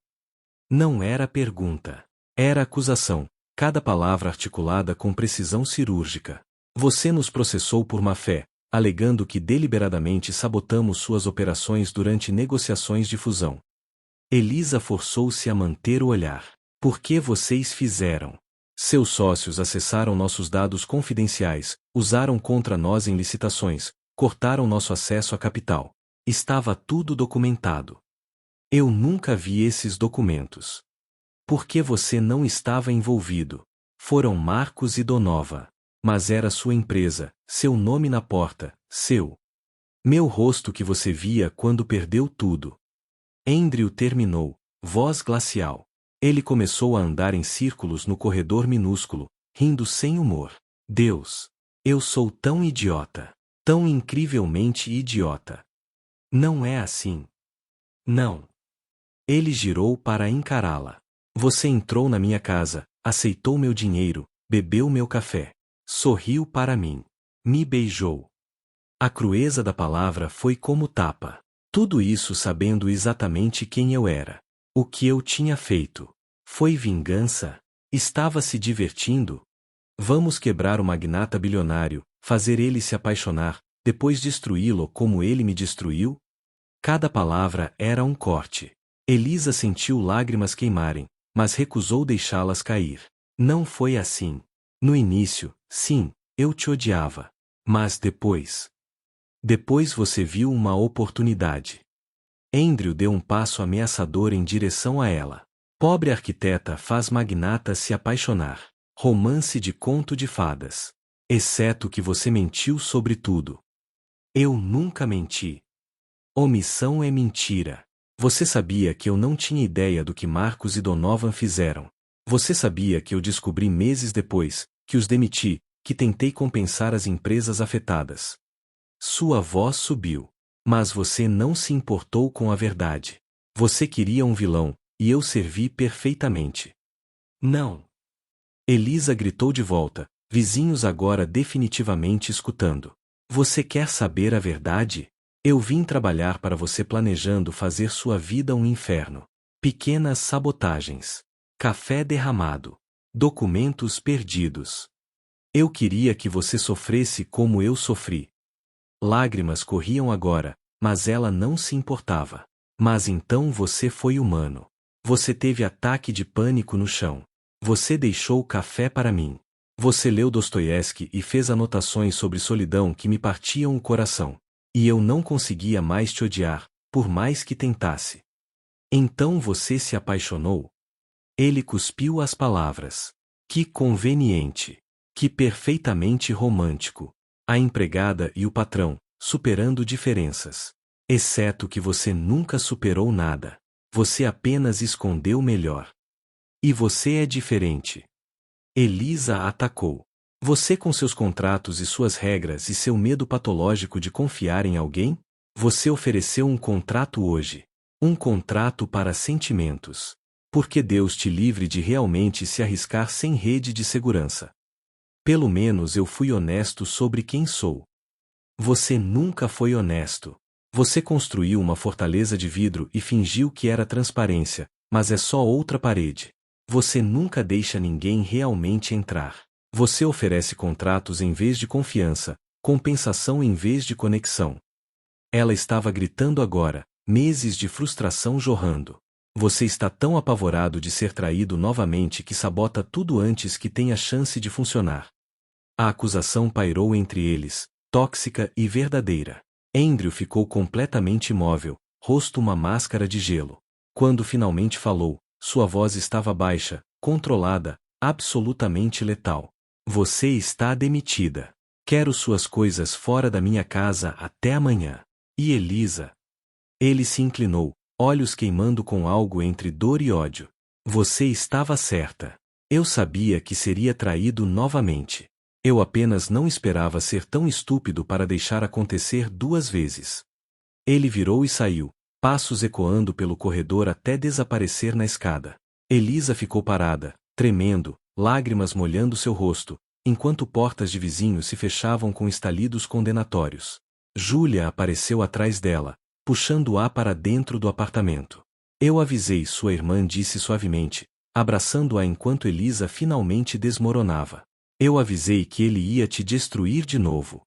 Não era pergunta. Era acusação, cada palavra articulada com precisão cirúrgica. Você nos processou por má-fé, alegando que deliberadamente sabotamos suas operações durante negociações de fusão. Elisa forçou-se a manter o olhar. Por que vocês fizeram? Seus sócios acessaram nossos dados confidenciais, usaram contra nós em licitações, cortaram nosso acesso a capital. Estava tudo documentado. Eu nunca vi esses documentos. Por que você não estava envolvido? Foram Marcos e Donova. Mas era sua empresa, seu nome na porta, seu. Meu rosto que você via quando perdeu tudo. Andrew terminou, voz glacial. Ele começou a andar em círculos no corredor minúsculo, rindo sem humor. Deus! Eu sou tão idiota. Tão incrivelmente idiota. Não é assim. Não. Ele girou para encará-la. Você entrou na minha casa, aceitou meu dinheiro, bebeu meu café. Sorriu para mim. Me beijou. A crueza da palavra foi como tapa. Tudo isso sabendo exatamente quem eu era. O que eu tinha feito. Foi vingança? Estava se divertindo? Vamos quebrar o magnata bilionário, fazer ele se apaixonar, depois destruí-lo como ele me destruiu? Cada palavra era um corte. Elisa sentiu lágrimas queimarem, mas recusou deixá-las cair. Não foi assim. No início, sim, eu te odiava. Mas depois... Depois você viu uma oportunidade. Andrew deu um passo ameaçador em direção a ela. Pobre arquiteta faz magnata se apaixonar. Romance de conto de fadas. Exceto que você mentiu sobre tudo. Eu nunca menti. Omissão é mentira. Você sabia que eu não tinha ideia do que Marcos e Donovan fizeram. Você sabia que eu descobri meses depois, que os demiti, que tentei compensar as empresas afetadas. Sua voz subiu. Mas você não se importou com a verdade. Você queria um vilão, e eu servi perfeitamente. Não. Elisa gritou de volta, vizinhos agora definitivamente escutando. Você quer saber a verdade? Eu vim trabalhar para você planejando fazer sua vida um inferno. Pequenas sabotagens. Café derramado. Documentos perdidos. Eu queria que você sofresse como eu sofri. Lágrimas corriam agora, mas ela não se importava. Mas então você foi humano. Você teve ataque de pânico no chão. Você deixou café para mim. Você leu Dostoiévski e fez anotações sobre solidão que me partiam o coração. E eu não conseguia mais te odiar, por mais que tentasse. Então você se apaixonou? Ele cuspiu as palavras. Que conveniente. Que perfeitamente romântico. A empregada e o patrão, superando diferenças. Exceto que você nunca superou nada. Você apenas escondeu melhor. E você é diferente. Elisa atacou. Você com seus contratos e suas regras e seu medo patológico de confiar em alguém? Você ofereceu um contrato hoje. Um contrato para sentimentos. Porque Deus te livre de realmente se arriscar sem rede de segurança. Pelo menos eu fui honesto sobre quem sou. Você nunca foi honesto. Você construiu uma fortaleza de vidro e fingiu que era transparência, mas é só outra parede. Você nunca deixa ninguém realmente entrar. Você oferece contratos em vez de confiança, compensação em vez de conexão. Ela estava gritando agora, meses de frustração jorrando. Você está tão apavorado de ser traído novamente que sabota tudo antes que tenha chance de funcionar. A acusação pairou entre eles, tóxica e verdadeira. Andrew ficou completamente imóvel, rosto uma máscara de gelo. Quando finalmente falou, sua voz estava baixa, controlada, absolutamente letal. Você está demitida. Quero suas coisas fora da minha casa até amanhã. E Elisa? Ele se inclinou, olhos queimando com algo entre dor e ódio. Você estava certa. Eu sabia que seria traído novamente. Eu apenas não esperava ser tão estúpido para deixar acontecer 2 vezes. Ele virou e saiu, passos ecoando pelo corredor até desaparecer na escada. Elisa ficou parada, tremendo, lágrimas molhando seu rosto, enquanto portas de vizinhos se fechavam com estalidos condenatórios. Júlia apareceu atrás dela, puxando-a para dentro do apartamento. Eu avisei, sua irmã disse suavemente, abraçando-a enquanto Elisa finalmente desmoronava. Eu avisei que ele ia te destruir de novo.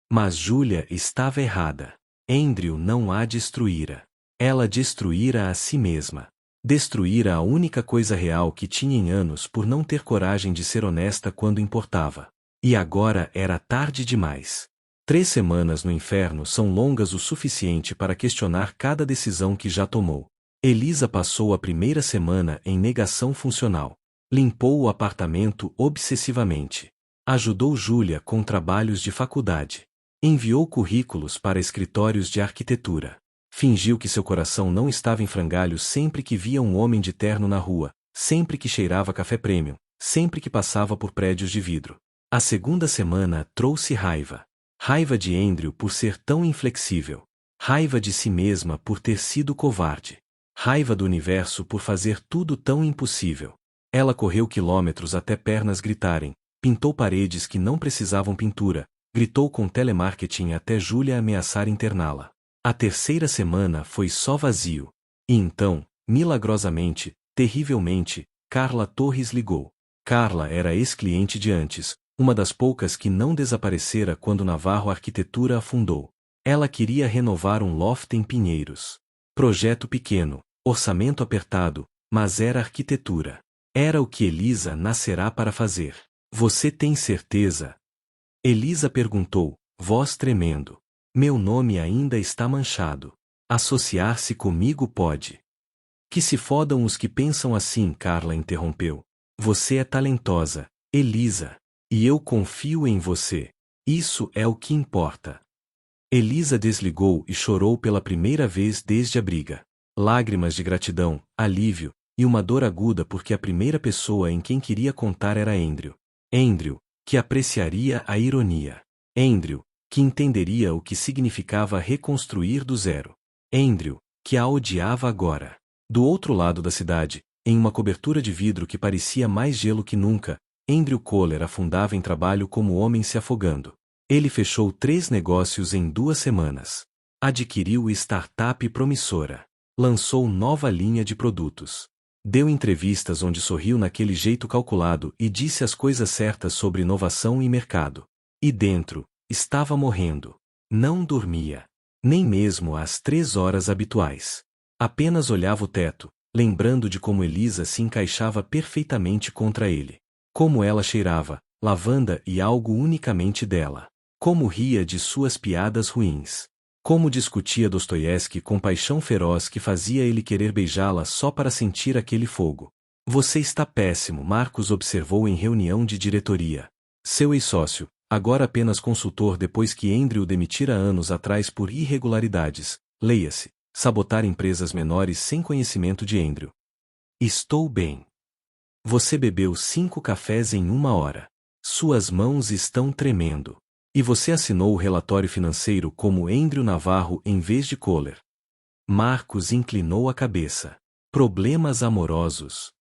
Mas Júlia estava errada. Andrew não a destruíra. Ela destruíra a si mesma. Destruíra a única coisa real que tinha em anos por não ter coragem de ser honesta quando importava. E agora era tarde demais. 3 semanas no inferno são longas o suficiente para questionar cada decisão que já tomou. Elisa passou a primeira semana em negação funcional. Limpou o apartamento obsessivamente. Ajudou Júlia com trabalhos de faculdade. Enviou currículos para escritórios de arquitetura. Fingiu que seu coração não estava em frangalhos sempre que via um homem de terno na rua, sempre que cheirava café premium, sempre que passava por prédios de vidro. A segunda semana trouxe raiva. Raiva de Andrew por ser tão inflexível. Raiva de si mesma por ter sido covarde. Raiva do universo por fazer tudo tão impossível. Ela correu quilômetros até pernas gritarem, pintou paredes que não precisavam pintura, gritou com telemarketing até Júlia ameaçar interná-la. A terceira semana foi só vazio. E então, milagrosamente, terrivelmente, Carla Torres ligou. Carla era ex-cliente de antes, uma das poucas que não desaparecera quando Navarro Arquitetura afundou. Ela queria renovar um loft em Pinheiros. Projeto pequeno, orçamento apertado, mas era arquitetura. Era o que Elisa nascerá para fazer. Você tem certeza? Elisa perguntou, voz tremendo. Meu nome ainda está manchado. Associar-se comigo pode. Que se fodam os que pensam assim, Carla interrompeu. Você é talentosa, Elisa. E eu confio em você. Isso é o que importa. Elisa desligou e chorou pela primeira vez desde a briga. Lágrimas de gratidão, alívio, e uma dor aguda porque a primeira pessoa em quem queria contar era Andrew. Andrew, que apreciaria a ironia. Andrew, que entenderia o que significava reconstruir do zero. Andrew, que a odiava agora. Do outro lado da cidade, em uma cobertura de vidro que parecia mais gelo que nunca, Andrew Kohler afundava em trabalho como homem se afogando. Ele fechou 3 negócios em 2 semanas. Adquiriu startup promissora. Lançou nova linha de produtos. Deu entrevistas onde sorriu naquele jeito calculado e disse as coisas certas sobre inovação e mercado. E dentro, estava morrendo. Não dormia. Nem mesmo às 3 horas habituais. Apenas olhava o teto, lembrando de como Elisa se encaixava perfeitamente contra ele. Como ela cheirava, lavanda e algo unicamente dela. Como ria de suas piadas ruins. Como discutia Dostoiévski com paixão feroz que fazia ele querer beijá-la só para sentir aquele fogo. Você está péssimo, Marcos observou em reunião de diretoria. Seu ex-sócio, agora apenas consultor depois que Andrew o demitira anos atrás por irregularidades, leia-se, sabotar empresas menores sem conhecimento de Andrew. Estou bem. Você bebeu 5 cafés em 1 hora. Suas mãos estão tremendo. E você assinou o relatório financeiro como Andrew Navarro em vez de Kohler. Marcos inclinou a cabeça. Problemas amorosos.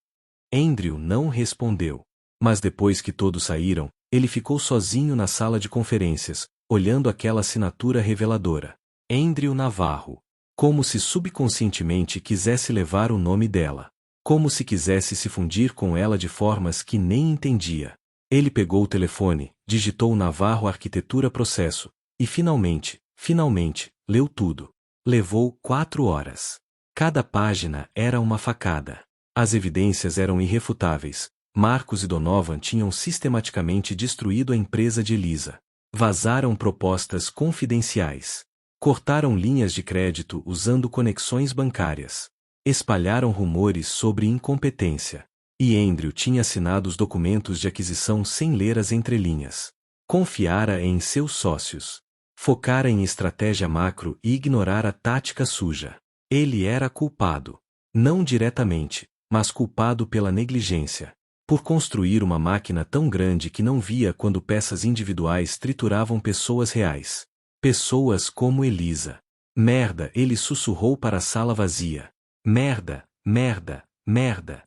Andrew não respondeu. Mas depois que todos saíram, ele ficou sozinho na sala de conferências, olhando aquela assinatura reveladora. Andrew Navarro. Como se subconscientemente quisesse levar o nome dela. Como se quisesse se fundir com ela de formas que nem entendia. Ele pegou o telefone, digitou Navarro Arquitetura Processo, e finalmente, leu tudo. Levou 4 horas. Cada página era uma facada. As evidências eram irrefutáveis. Marcos e Donovan tinham sistematicamente destruído a empresa de Elisa. Vazaram propostas confidenciais. Cortaram linhas de crédito usando conexões bancárias. Espalharam rumores sobre incompetência. E Andrew tinha assinado os documentos de aquisição sem ler as entrelinhas. Confiara em seus sócios. Focara em estratégia macro e ignorara a tática suja. Ele era culpado. Não diretamente, mas culpado pela negligência. Por construir uma máquina tão grande que não via quando peças individuais trituravam pessoas reais. Pessoas como Elisa. Merda, ele sussurrou para a sala vazia. Merda, merda, merda.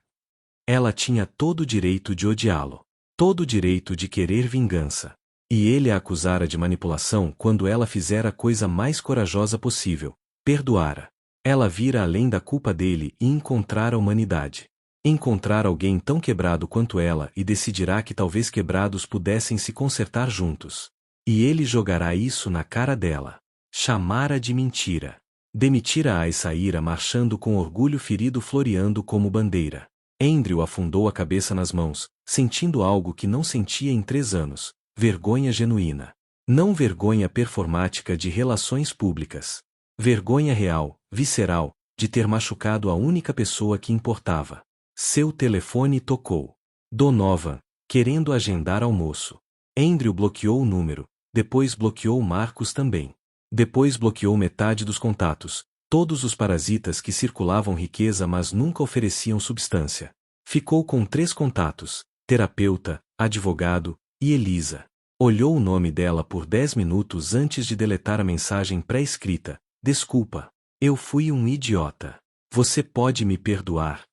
Ela tinha todo o direito de odiá-lo. Todo o direito de querer vingança. E ele a acusara de manipulação quando ela fizera a coisa mais corajosa possível. Perdoara. Ela vira além da culpa dele e encontrara a humanidade. Encontrar alguém tão quebrado quanto ela e decidirá que talvez quebrados pudessem se consertar juntos. E ele jogará isso na cara dela. Chamara de mentira. Demitira-a e saíra marchando com orgulho ferido floreando como bandeira. Andrew afundou a cabeça nas mãos, sentindo algo que não sentia em 3 anos. Vergonha genuína. Não vergonha performática de relações públicas. Vergonha real, visceral, de ter machucado a única pessoa que importava. Seu telefone tocou. Donovan, querendo agendar almoço. Andrew bloqueou o número, depois bloqueou Marcos também. Depois bloqueou metade dos contatos, todos os parasitas que circulavam riqueza mas nunca ofereciam substância. Ficou com 3 contatos, terapeuta, advogado, e Elisa. Olhou o nome dela por 10 minutos antes de deletar a mensagem pré-escrita. Desculpa. Eu fui um idiota. Você pode me perdoar?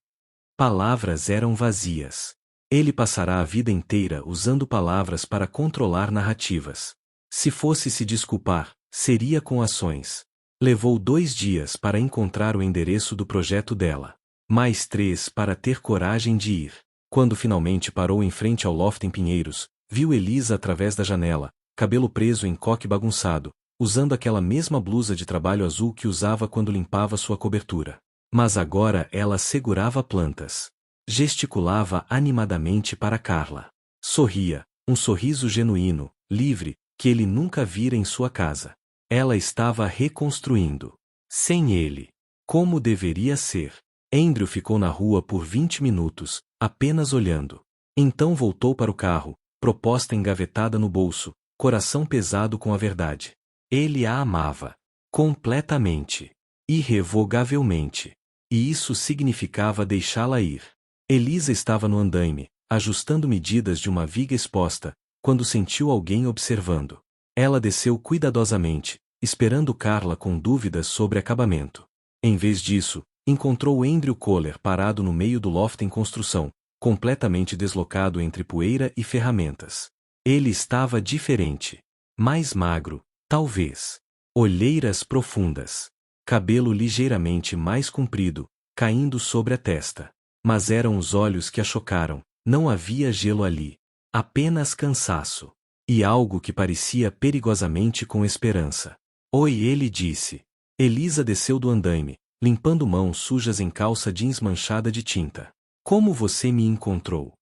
Palavras eram vazias. Ele passará a vida inteira usando palavras para controlar narrativas. Se fosse se desculpar, seria com ações. Levou 2 dias para encontrar o endereço do projeto dela. Mais 3 para ter coragem de ir. Quando finalmente parou em frente ao loft em Pinheiros, viu Elisa através da janela, cabelo preso em coque bagunçado, usando aquela mesma blusa de trabalho azul que usava quando limpava sua cobertura. Mas agora ela segurava plantas. Gesticulava animadamente para Carla. Sorria, um sorriso genuíno, livre, que ele nunca vira em sua casa. Ela estava reconstruindo. Sem ele. Como deveria ser. Andrew ficou na rua por 20 minutos, apenas olhando. Então voltou para o carro, proposta engavetada no bolso, coração pesado com a verdade. Ele a amava. Completamente. Irrevogavelmente. E isso significava deixá-la ir. Elisa estava no andaime, ajustando medidas de uma viga exposta, quando sentiu alguém observando. Ela desceu cuidadosamente, esperando Carla com dúvidas sobre acabamento. Em vez disso, encontrou Andrew Kohler parado no meio do loft em construção, completamente deslocado entre poeira e ferramentas. Ele estava diferente. Mais magro, talvez. Olheiras profundas. Cabelo ligeiramente mais comprido, caindo sobre a testa. Mas eram os olhos que a chocaram. Não havia gelo ali. Apenas cansaço. E algo que parecia perigosamente com esperança. Oi, ele disse. Elisa desceu do andaime, limpando mãos sujas em calça jeans manchada de tinta. Como você me encontrou?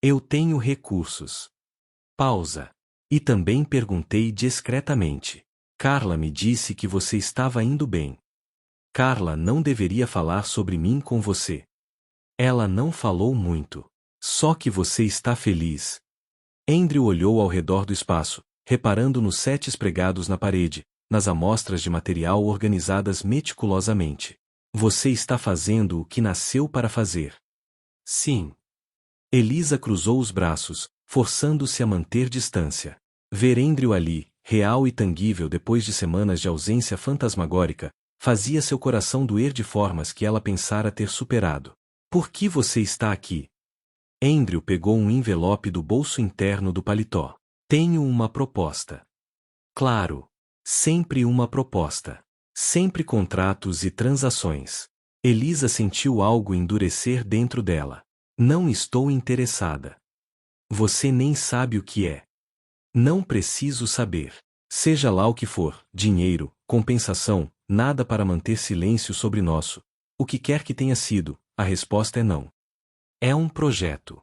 Eu tenho recursos. Pausa. E também perguntei discretamente. Carla me disse que você estava indo bem. Carla não deveria falar sobre mim com você. Ela não falou muito. Só que você está feliz. Andrew olhou ao redor do espaço, reparando nos setes pregados na parede, nas amostras de material organizadas meticulosamente. Você está fazendo o que nasceu para fazer. Sim. Elisa cruzou os braços, forçando-se a manter distância. Ver Andrew ali, real e tangível depois de semanas de ausência fantasmagórica, fazia seu coração doer de formas que ela pensara ter superado. Por que você está aqui? Andrew pegou um envelope do bolso interno do paletó. Tenho uma proposta. Claro. Sempre uma proposta. Sempre contratos e transações. Elisa sentiu algo endurecer dentro dela. Não estou interessada. Você nem sabe o que é. Não preciso saber. Seja lá o que for, dinheiro, compensação, nada para manter silêncio sobre nosso. O que quer que tenha sido, a resposta é não. É um projeto.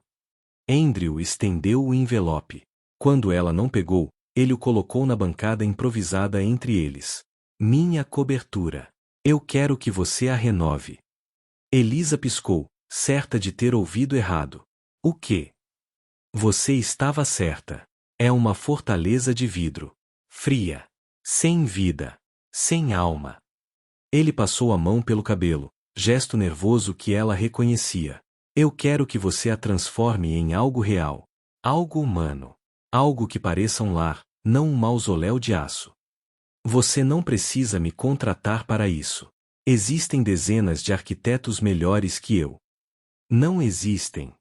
Andrew estendeu o envelope. Quando ela não pegou, ele o colocou na bancada improvisada entre eles. Minha cobertura. Eu quero que você a renove. Elisa piscou, certa de ter ouvido errado. O quê? Você estava certa. É uma fortaleza de vidro. Fria. Sem vida. Sem alma. Ele passou a mão pelo cabelo, gesto nervoso que ela reconhecia. Eu quero que você a transforme em algo real. Algo humano. Algo que pareça um lar, não um mausoléu de aço. Você não precisa me contratar para isso. Existem dezenas de arquitetos melhores que eu. Não existem.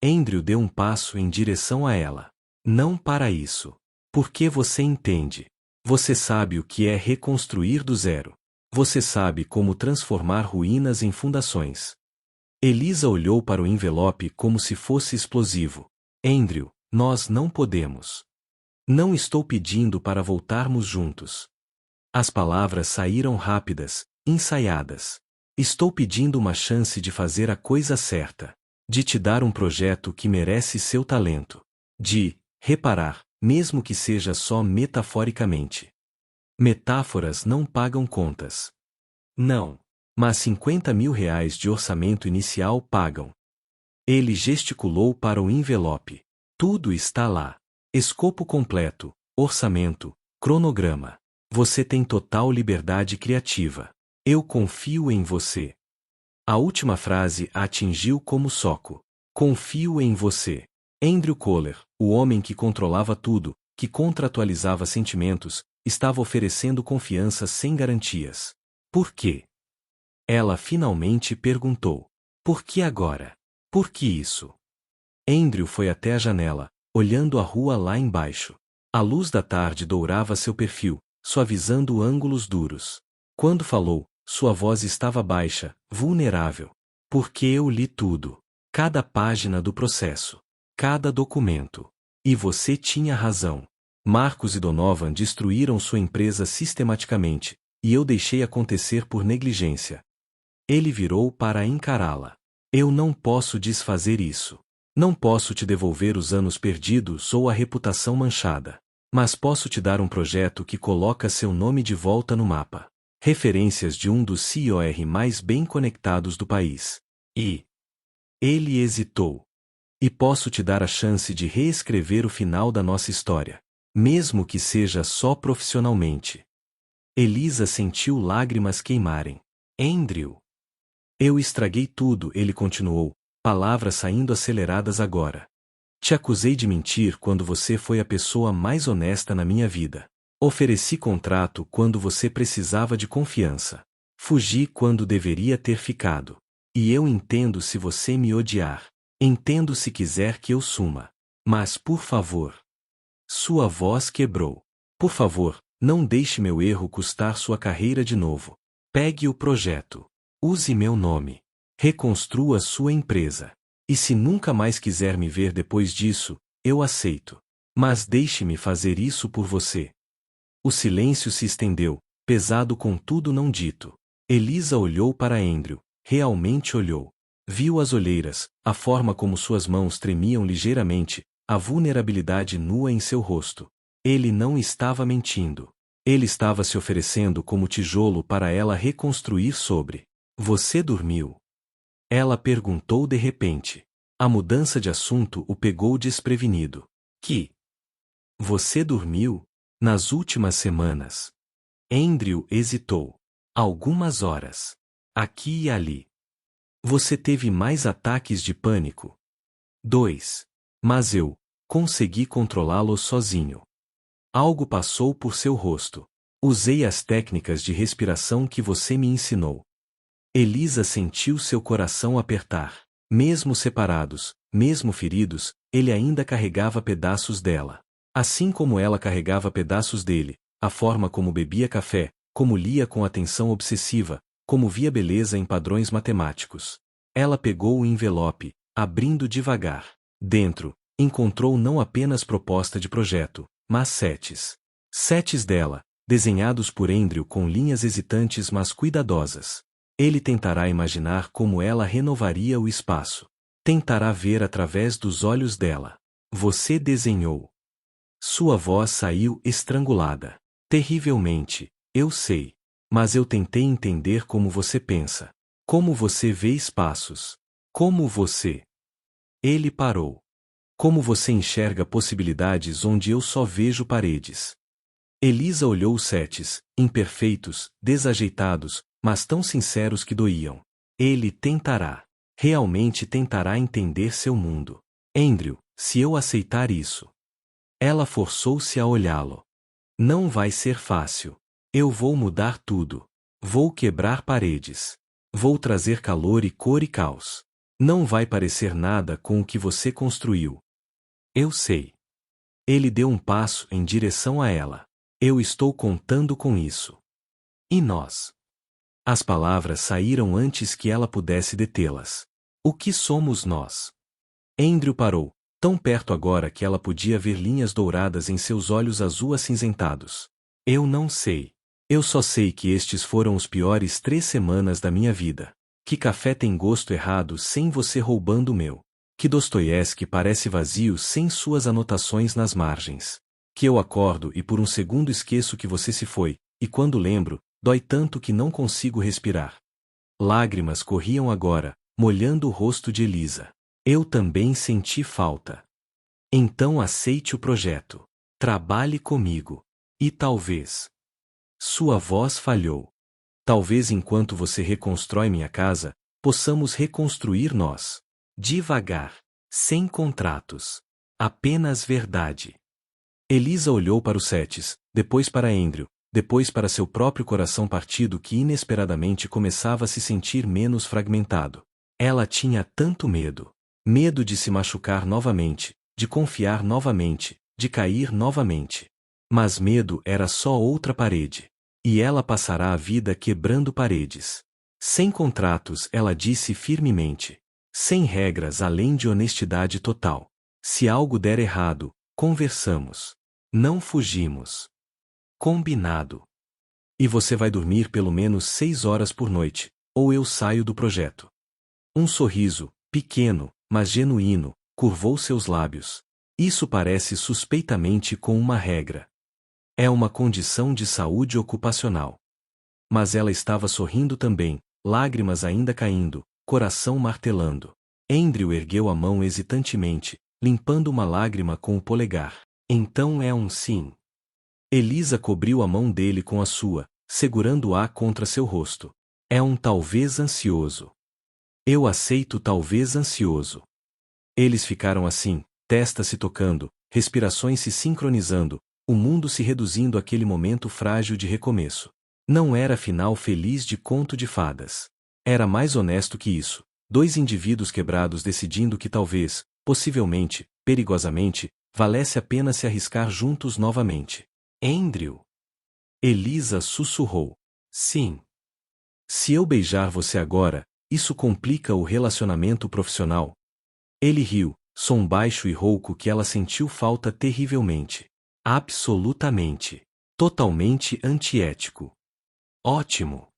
Andrew deu um passo em direção a ela. Não para isso. Porque você entende. Você sabe o que é reconstruir do zero. Você sabe como transformar ruínas em fundações. Elisa olhou para o envelope como se fosse explosivo. Andrew, nós não podemos. Não estou pedindo para voltarmos juntos. As palavras saíram rápidas, ensaiadas. Estou pedindo uma chance de fazer a coisa certa. De te dar um projeto que merece seu talento. De reparar, mesmo que seja só metaforicamente. Metáforas não pagam contas. Não. Mas R$ 50.000 de orçamento inicial pagam. Ele gesticulou para o envelope. Tudo está lá. Escopo completo, orçamento, cronograma. Você tem total liberdade criativa. Eu confio em você. A última frase a atingiu como soco. Confio em você. Andrew Kohler, o homem que controlava tudo, que contratualizava sentimentos, estava oferecendo confiança sem garantias. Por quê? Ela finalmente perguntou. Por que agora? Por que isso? Andrew foi até a janela, olhando a rua lá embaixo. A luz da tarde dourava seu perfil, suavizando ângulos duros. Quando falou, sua voz estava baixa, vulnerável. Porque eu li tudo. Cada página do processo. Cada documento. E você tinha razão. Marcos e Donovan destruíram sua empresa sistematicamente, e eu deixei acontecer por negligência. Ele virou para encará-la. Eu não posso desfazer isso. Não posso te devolver os anos perdidos ou a reputação manchada. Mas posso te dar um projeto que coloca seu nome de volta no mapa. Referências de um dos CEOs mais bem conectados do país. E ele hesitou. E posso te dar a chance de reescrever o final da nossa história. Mesmo que seja só profissionalmente. Elisa sentiu lágrimas queimarem. Andrew. Eu estraguei tudo, ele continuou, palavras saindo aceleradas agora. Te acusei de mentir quando você foi a pessoa mais honesta na minha vida. Ofereci contrato quando você precisava de confiança. Fugi quando deveria ter ficado. E eu entendo se você me odiar. Entendo se quiser que eu suma. Mas por favor. Sua voz quebrou. Por favor, não deixe meu erro custar sua carreira de novo. Pegue o projeto. Use meu nome. Reconstrua sua empresa. E se nunca mais quiser me ver depois disso, eu aceito. Mas deixe-me fazer isso por você. O silêncio se estendeu, pesado com tudo não dito. Elisa olhou para Andrew, realmente olhou. Viu as olheiras, a forma como suas mãos tremiam ligeiramente, a vulnerabilidade nua em seu rosto. Ele não estava mentindo. Ele estava se oferecendo como tijolo para ela reconstruir sobre. Você dormiu? Ela perguntou de repente. A mudança de assunto o pegou desprevenido. Que? Você dormiu? Nas últimas semanas. Andrew hesitou. Algumas horas. Aqui e ali. Você teve mais ataques de pânico? 2. Mas eu consegui controlá-los sozinho. Algo passou por seu rosto. Usei as técnicas de respiração que você me ensinou. Elisa sentiu seu coração apertar. Mesmo separados, mesmo feridos, ele ainda carregava pedaços dela. Assim como ela carregava pedaços dele, a forma como bebia café, como lia com atenção obsessiva, como via beleza em padrões matemáticos. Ela pegou o envelope, abrindo devagar. Dentro, encontrou não apenas proposta de projeto, mas sets. Sets dela, desenhados por Andrew com linhas hesitantes mas cuidadosas. Ele tentará imaginar como ela renovaria o espaço. Tentará ver através dos olhos dela. Você desenhou. Sua voz saiu estrangulada. Terrivelmente, eu sei. Mas eu tentei entender como você pensa. Como você vê espaços. Como você. Ele parou. Como você enxerga possibilidades onde eu só vejo paredes. Elisa olhou os sets, imperfeitos, desajeitados, mas tão sinceros que doíam. Ele tentará. Realmente tentará entender seu mundo. Andrew, se eu aceitar isso. Ela forçou-se a olhá-lo. Não vai ser fácil. Eu vou mudar tudo. Vou quebrar paredes. Vou trazer calor e cor e caos. Não vai parecer nada com o que você construiu. Eu sei. Ele deu um passo em direção a ela. Eu estou contando com isso. E nós? As palavras saíram antes que ela pudesse detê-las. O que somos nós? Andrew parou, tão perto agora que ela podia ver linhas douradas em seus olhos azul acinzentados. Eu não sei. Eu só sei que estes foram os piores 3 semanas da minha vida. Que café tem gosto errado sem você roubando o meu. Que Dostoiévski parece vazio sem suas anotações nas margens. Que eu acordo e por um segundo esqueço que você se foi, e quando lembro, dói tanto que não consigo respirar. Lágrimas corriam agora, molhando o rosto de Elisa. Eu também senti falta. Então aceite o projeto. Trabalhe comigo. E talvez. Sua voz falhou. Talvez enquanto você reconstrói minha casa, possamos reconstruir nós. Devagar. Sem contratos. Apenas verdade. Elisa olhou para os sets, depois para Andrew, depois para seu próprio coração partido que inesperadamente começava a se sentir menos fragmentado. Ela tinha tanto medo. Medo de se machucar novamente, de confiar novamente, de cair novamente. Mas medo era só outra parede. E ela passará a vida quebrando paredes. Sem contratos, ela disse firmemente. Sem regras além de honestidade total. Se algo der errado, conversamos. Não fugimos. Combinado. E você vai dormir pelo menos 6 horas por noite, ou eu saio do projeto. Um sorriso, pequeno, mas genuíno, curvou seus lábios. Isso parece suspeitamente com uma regra. É uma condição de saúde ocupacional. Mas ela estava sorrindo também, lágrimas ainda caindo, coração martelando. Andrew ergueu a mão hesitantemente, limpando uma lágrima com o polegar. Então é um sim. Elisa cobriu a mão dele com a sua, segurando-a contra seu rosto. É um talvez ansioso. Eu aceito talvez ansioso. Eles ficaram assim, testas se tocando, respirações se sincronizando, o mundo se reduzindo àquele momento frágil de recomeço. Não era final feliz de conto de fadas. Era mais honesto que isso. Dois indivíduos quebrados decidindo que talvez, possivelmente, perigosamente, valesse a pena se arriscar juntos novamente. Andrew. Elisa sussurrou. Sim. Se eu beijar você agora, isso complica o relacionamento profissional. Ele riu, som baixo e rouco que ela sentiu falta terrivelmente. Absolutamente. Totalmente antiético. Ótimo.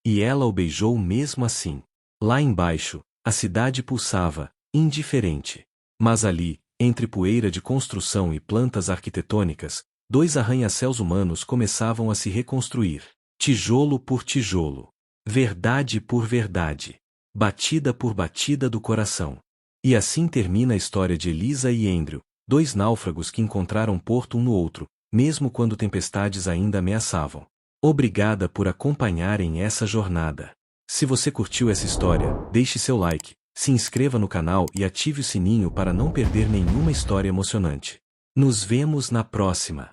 E ela o beijou mesmo assim. Lá embaixo, a cidade pulsava, indiferente. Mas ali, entre poeira de construção e plantas arquitetônicas, dois arranha-céus humanos começavam a se reconstruir. Tijolo por tijolo. Verdade por verdade. Batida por batida do coração. E assim termina a história de Elisa e Andrew, dois náufragos que encontraram porto um no outro, mesmo quando tempestades ainda ameaçavam. Obrigada por acompanharem essa jornada. Se você curtiu essa história, deixe seu like, se inscreva no canal e ative o sininho para não perder nenhuma história emocionante. Nos vemos na próxima.